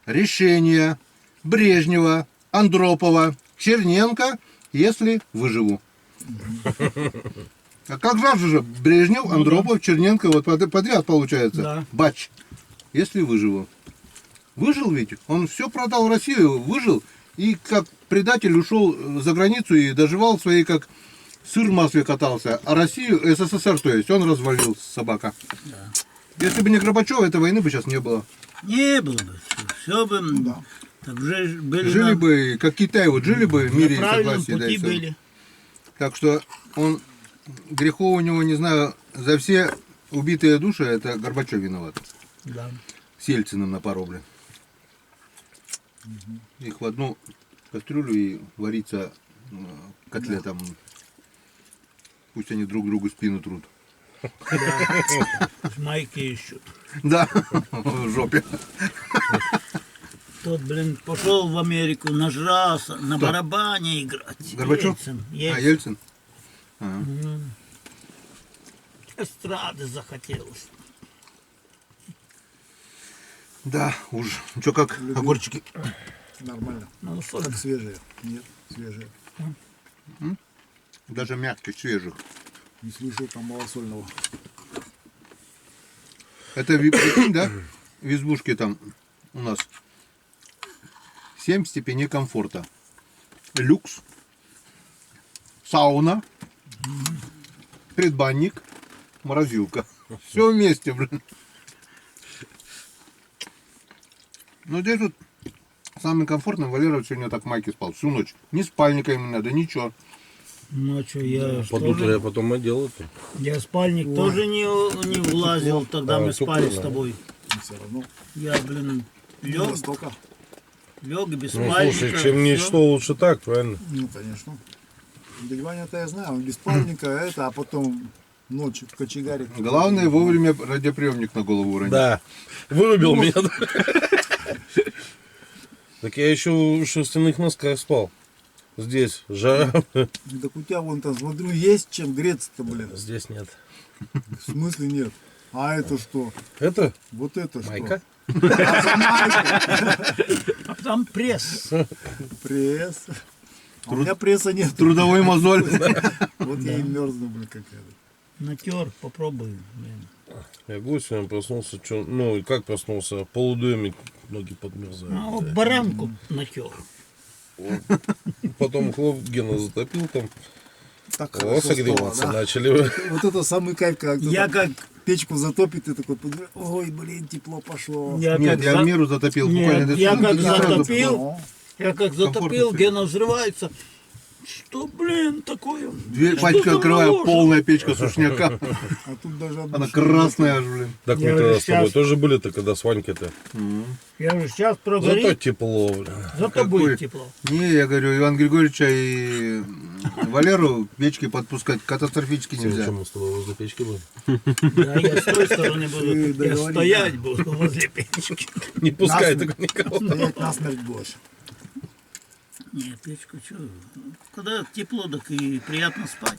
решение Брежнева, Андропова, Черненко, если выживу. А как же Брежнев, Андропов, Черненко, вот подряд получается. Да. Бач, если выживу. Выжил ведь, он все продал Россию, выжил и как предатель ушел за границу и доживал свои, как сыр в масле катался. А Россию, СССР, то есть, он развалил, собака. Да. Если бы не Горбачев, этой войны бы сейчас не было. Не было бы. Все бы. Да. Так уже были Жили бы, как Китай, вот жили бы в мире и на правильном согласии. Да, пути и всё. были. Так что он, грехов у него, не знаю, за все убитые души, это Горбачев виноват. Да. С Ельциным на пару, блин. Их в одну кастрюлю и вариться котлетом. Пусть они друг другу спину трут. Майки ищут. Да, в жопе. Тот, блин, пошел в Америку, нажрался, на барабане играть. Горбачев? Ельцин. А, Ельцин? Эстрады захотелось. Да, уж. Ну что, как огурчики? Нормально. Ну, соль. Как свежие. Нет, свежие. Даже мягких, свежих. Не слышал там малосольного. Это, прикинь, да, в избушке там у нас 7 степеней комфорта. Люкс, сауна, предбанник, морозилка. Все вместе, блин. Ну здесь вот самый комфортный. Валера сегодня так в майке спал всю ночь. Ни спальника ему не надо, ничего. Ну, а что, я Под утро я потом одел это. Я спальник тоже не влазил, тогда А, мы спали тепло, с да. тобой. Все равно. Я, блин, Не лег, настолько. Лег без Ну, спальника, слушай, чем всё. ничто лучше так, правильно? Ну, конечно. Дельваня-то я знаю, он без спальника, это, а потом ночью в кочегаре. Главное вовремя радиоприемник на голову уронить. Да. Вырубил меня. Так я еще в шерстяных носках спал. Здесь жара. Так у тебя вон там, смотрю, есть чем греться-то, блин. Здесь нет. В смысле нет? А это что? Это Вот это что? майка? А там пресс. Пресс. А у меня пресса нет. Трудовой мозоль. Вот я и мерзну, блин, какая-то. Натер, попробуй. Блин. Я гусь сегодня проснулся, ну и как проснулся, в полудреме ноги подмерзают. А вот баранку натер. Потом хлоп Гена затопил там. Так О, хорошо согреваться стало, да? начали. Вот это самый кайф, когда Я кто-то как, печку затопит, и такой, ой, блин, тепло пошло. я Нет, как я за- в меру затопил. Нет, буквально до я стенки, как и сразу затопил. Ну, Я как Комфортно затопил, всё. Гена взрывается. Что, блин, такое? Дверь Что пачку там открываю, наложено? полная печка сушняка. а тут даже одна Она штука. красная аж, блин. Так мы Я тогда говорю, с тобой щас- тоже были-то, когда с Ванькой-то. Я же сейчас Зато прогорит, тепло, блин. зато Какой? будет тепло. Не, я говорю, Иван Григорьевича и Валеру к печке подпускать катастрофически нельзя. Зачем мы с тобой возле печки были? Да, я с той стороны буду, я договорились. стоять буду возле печки. Не пускай Нас- только никого. Стоять насмерть будешь. Не, печку что? Когда тепло, так и приятно спать.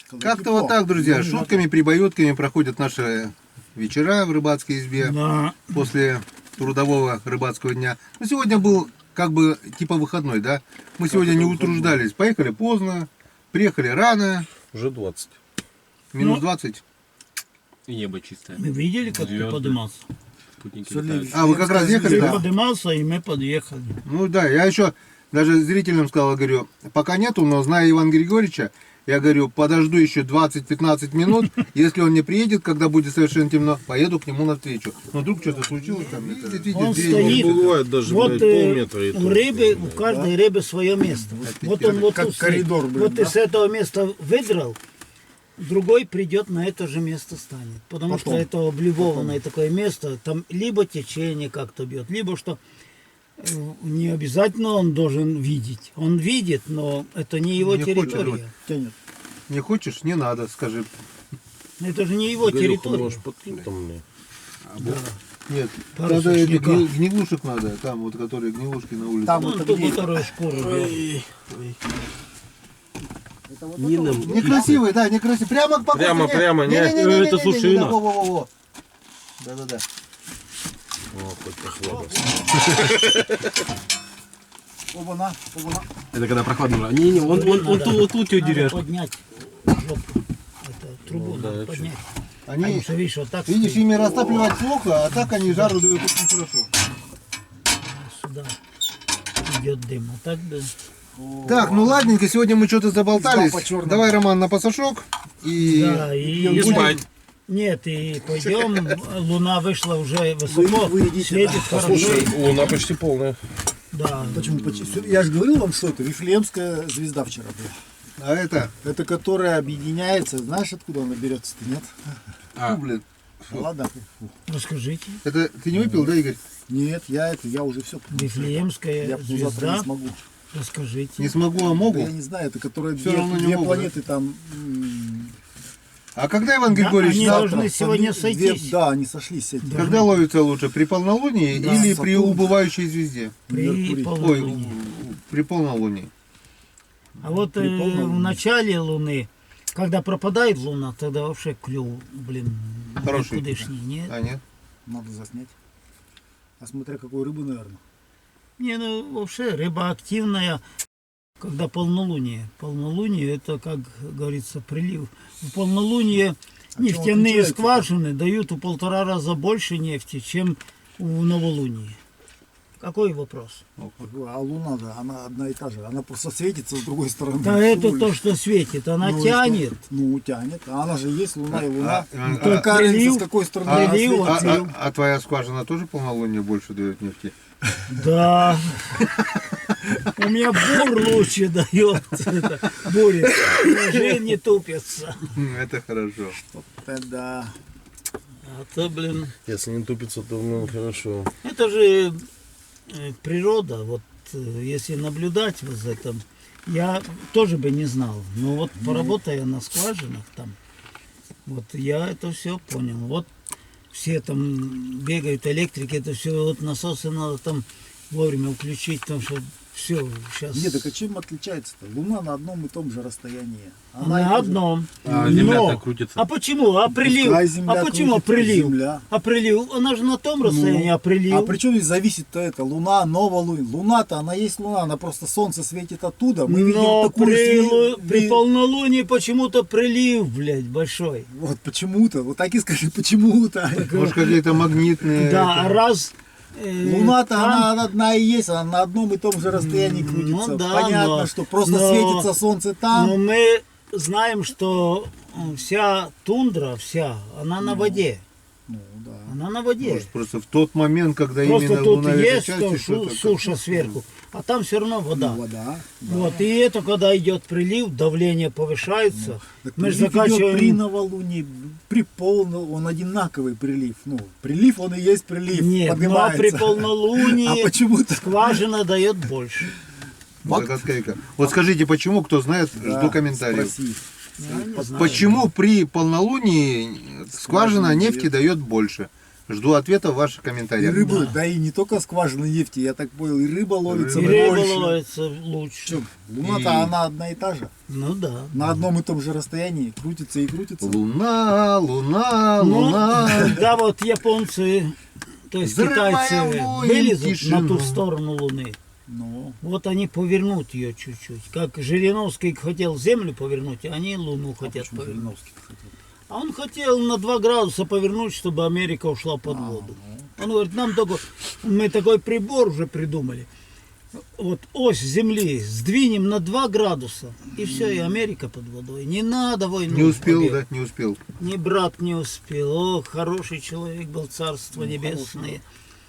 Когда Как-то тепло. вот так, друзья, Ну, шутками, прибаютками проходят наши вечера в рыбацкой избе Да. после трудового рыбацкого дня. Ну, сегодня был как бы типа выходной, да? Мы сегодня не утруждались. Поехали поздно, приехали рано, Уже 20. минус Ну. 20. И небо чистое. Мы видели, как ты Звезды. поднимался? Спутники Сегодня летают. А, вы как раз ехали, Ты да? поднимался, и мы подъехали. Ну да, я еще даже зрителям сказал, говорю, пока нету, но зная Ивана Григорьевича, я говорю, подожду еще 20-15 минут, если он не приедет, когда будет совершенно темно, поеду к нему навстречу. Но вдруг что-то случилось там, видите, Он деревья. стоит. Бывает даже, Вот блядь, полметра и у то. рыбы, у каждой рыбы свое место. Вот он вот как тут стоит. коридор, блин, Вот ты да? с этого места выдрал, другой придет на это же место станет. Потому Потом. что это облюбованное такое место, там либо течение как-то бьет, либо что не обязательно он должен видеть. Он видит, но это не его Не хочет, территория. Тянет. Не хочешь, не надо, скажи. Это же не его Горюху территория. можешь подкинуть там мне? Нет, Пару надо эти сушняка. гнилушек надо, там вот, которые гнилушки на улице. Там Вон вот ту, где- которая шкуру бьет. Некрасивый, да, некрасивый. Прямо к покосу. Прямо, не. Не-не-не-не-не-не-не, Это сушина. Во-во-во-во. Да-да-да. О, хоть похвалился. Оба-на, оба-на. Это когда прохладно. Не, он вот тут тебя Надо дерешь. поднять жопу. Это трубу Ну, да, надо это поднять. Они, Потому что, видишь, вот так видишь, стоит. ими растапливать плохо, а так они жару дают очень хорошо. Сюда идет дым. А так да. Так, ну ладненько, сегодня мы что-то заболтались. Запах черный. Давай, Роман, на пасашок. И Да, и спать. Нет, и пойдем. Луна вышла уже высоко. Вы идите, Светит да. хорошо. Слушай, луна почти полная. Да. Почему? Я же говорил вам, что это Вифлеемская звезда вчера была. а это, Это которая объединяется. Знаешь, откуда она берется-то, нет? ну, блин, Ну, ладно. Расскажите. это ты не выпил, да, Игорь? Нет, я уже все. Вифлеемская Я завтра звезда. не смогу. Расскажите. Не смогу, а Да могу. я не знаю, это которая Всё две, равно не две могу, планеты там. А когда Иван Григорьевич они завтра? должны сегодня две- сойтись. да, они сошлись эти. Когда ловится лучше, при полнолунии Да, или Сатурн. при убывающей звезде? При Меркурий. Ой, полнолунии. при полнолунии. А вот при полнолунии. в начале Луны, когда пропадает Луна, тогда вообще клев, блин, Хороший. никудышний, нет? А, нет? Надо заснять. А смотря какой рыбы, наверное. Не, ну вообще рыба активная, когда полнолуние. Полнолуние это, как говорится, прилив. В полнолуние А чем нефтяные отличается-то? скважины дают в 1,5 раза больше нефти, чем в новолуние. Какой вопрос? А луна, да, она одна и та же. Она просто светится с другой стороны. Да Всего это лишь. то, что светит, она Ну и тянет. что? Ну, тянет. А она же есть луна и луна. а- Только а- разница, прилив- с какой стороны А, она прилив, светит. а твоя скважина тоже полнолуние больше дает нефти? Да. У меня бур лучше дает. Это, буря. Ножи не тупятся. Это хорошо. Да. А то, блин, Если не тупится, то ну, хорошо. это же природа, вот если наблюдать вот за этим, я тоже бы не знал. Но вот поработая на скважинах там, вот я это все понял. Вот все там бегают электрики, это все вот насосы надо там вовремя включить, потому что все сейчас. Нет, так а чем отличается-то? Луна на одном и том же расстоянии. На одном. А земля-то Но- крутится. А почему? А прилив? Пускай земля А почему крутится, прилив? земля. А прилив? Она же на том расстоянии, а прилив? А при чем здесь зависит-то это? Луна, новая Луна. Луна-то, она есть Луна, она просто солнце светит оттуда. Мы видим Но такую при полнолунии почему-то прилив, блядь, большой. Вот почему-то, вот так и скажи, почему-то. Может, какие-то магнитные... Да, это- раз... Луна-то там- она одна и есть, она на одном и том же расстоянии крутится. Ну да, Понятно, но- что просто но- светится солнце там. Но мы знаем, что вся тундра, она на воде. Ну да. Она на воде. Может, просто в тот момент, когда Просто именно тут Луна в этой есть части, что-то- суша сверху, а там все равно вода. Ну, вода. Вот, и это когда идет прилив, давление повышается. Так Мы же прилив идет при закачиваем... новолунии, при полном, он одинаковый прилив. Ну, прилив, он и есть прилив. Нет, ну а при поднимается. полнолунии А почему-то? скважина дает больше. Загадка. Вот скажите, почему, кто знает, Да, жду комментариев. спроси. Я не знаю. Почему при полнолунии скважина нефти дает больше? Жду ответа в ваших И комментариях. рыбы, да. и не только скважины нефти, я так понял, и рыба ловится И рыба больше. ловится лучше. Чё, Луна-то И- она одна и та же. Ну да. На одном и том же расстоянии крутится и крутится. Луна, луна, Ну, луна. когда вот японцы, то есть Взрываем китайцы войн, вылезут на тишину. ту сторону Луны, Ну, вот они повернут ее чуть-чуть. Как Жириновский хотел Землю повернуть, а они Луну а хотят почему повернуть. Жириновский хотел? А он хотел на 2 градуса повернуть, чтобы Америка ушла под воду. Он говорит, нам только, мы такой прибор уже придумали. Вот ось Земли сдвинем на 2 градуса, и все, и Америка под водой. Не надо войну. Не успел, побегать. да, не успел. Ни брат не успел. О, хороший человек был, царство небесное.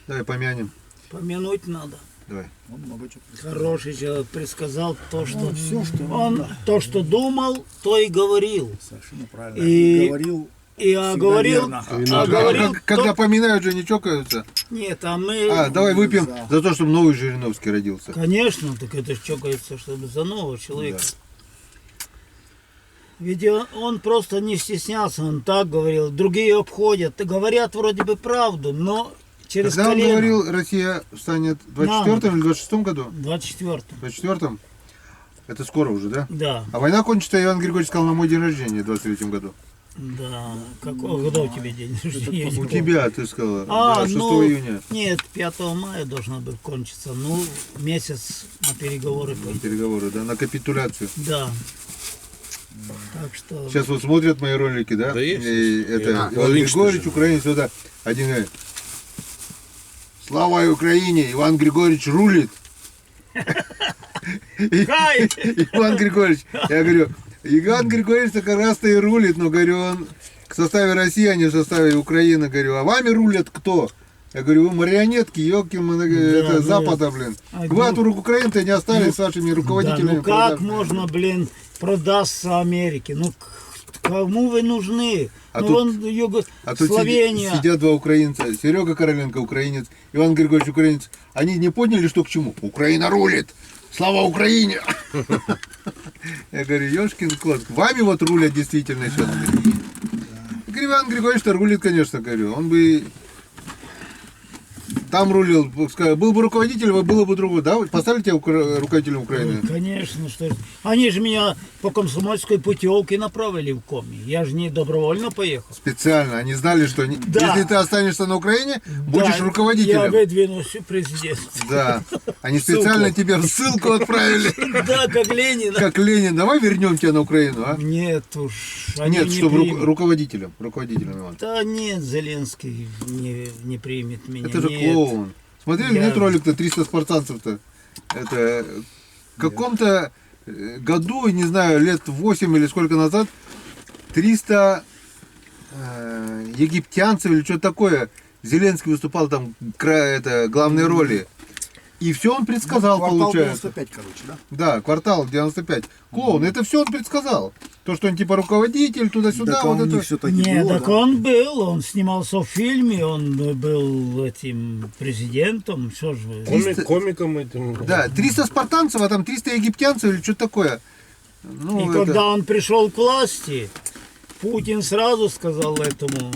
Давай помянем. Помянуть надо. Давай. Он много чего предсказал. Хороший человек предсказал то, что Ну, всё, что он да. то, что думал, то и говорил. Совершенно правильно. И- Говорил И всегда говорил, верно. а говорил, Когда то- поминают же, не чокаются. нет, а мы, А, давай выпьем Да. за то, чтобы новый Жириновский родился. конечно, так это ж чокается, чтобы за нового человека. Ведь он просто не стеснялся, он так говорил, другие обходят, говорят вроде бы правду, но через Когда он колено. говорил, Россия станет в 24-м или 26-м году? В 24-м. В 24-м? Это скоро уже, да? Да, А война кончится, Иван Григорьевич сказал, на мой день рождения в 23-м году. да. Когда у тебя день рождения? У тебя, ты сказала, А, да, 6 ну, июня. нет, 5 мая должна быть кончиться. Ну, месяц на переговоры пойдет. Переговоры, да, на капитуляцию. Да. Так что... Сейчас вот смотрят мои ролики, да? Да есть. И это Иван логично Григорьевич, же. украинец, сюда. Один говорит, слава Украине, Иван Григорьевич рулит. И- Хай! Иван Григорьевич, я говорю, Иван Григорьевич как раз-то и рулит, но говорю, он в составе России, а не в составе Украины, говорю, а вами рулят кто? Я говорю, вы марионетки, ёлкин, это ну, Запада, блин. а, Вы от ну, Украины-то не остались с вашими Да, руководителями. ну как продаж. можно, блин, продастся Америке? Ну, кому вы нужны? А ну, тут- вон А тут Словения. сидят два украинца, Серега Короленко украинец, Иван Григорьевич украинец. Они не поняли, что к чему. Украина рулит! Слава Украине! Я говорю, ёшкин кот, вами вот рулят действительно сейчас. Я говорю, Иван Григорьевич-то рулит, конечно, говорю. Он бы там рулил, пускай, был бы руководитель, было бы другое, да? Поставили тебя руководителем Украины? Конечно, что ж. Они же меня по комсомольской путевке направили в Коми. Я же не добровольно поехал. Специально, они знали, что Да. если ты останешься на Украине, будешь Да, руководителем. Я выдвинусь в президент. Да, они специально тебя в ссылку отправили. Да, как Ленин. Как Ленин, давай вернем тебя на Украину, а? Нет уж. они Нет, не чтобы примут. руководителем, Иван. Да нет, Зеленский не примет меня. Это же нет. клоун. Смотрели, Я- нет ролик-то 300 спартанцев-то? Это в каком-то году, не знаю, лет 8 или сколько назад, 300 египтянцев или что-то такое. Зеленский выступал там, это, главные роли. И все он предсказал, Квартал получается. 95, короче, да? Да, квартал 95. Клоун, это все он предсказал. То, что он типа руководитель, туда-сюда, Так а вот у это. них все-таки Не, было, так да? он был, он снимался в фильме, он был этим президентом, что же вы. Комиком этим. Да, 300 спартанцев, а там 300 египтянцев или что-то такое. Ну, И это- когда он пришел к власти, Путин сразу сказал этому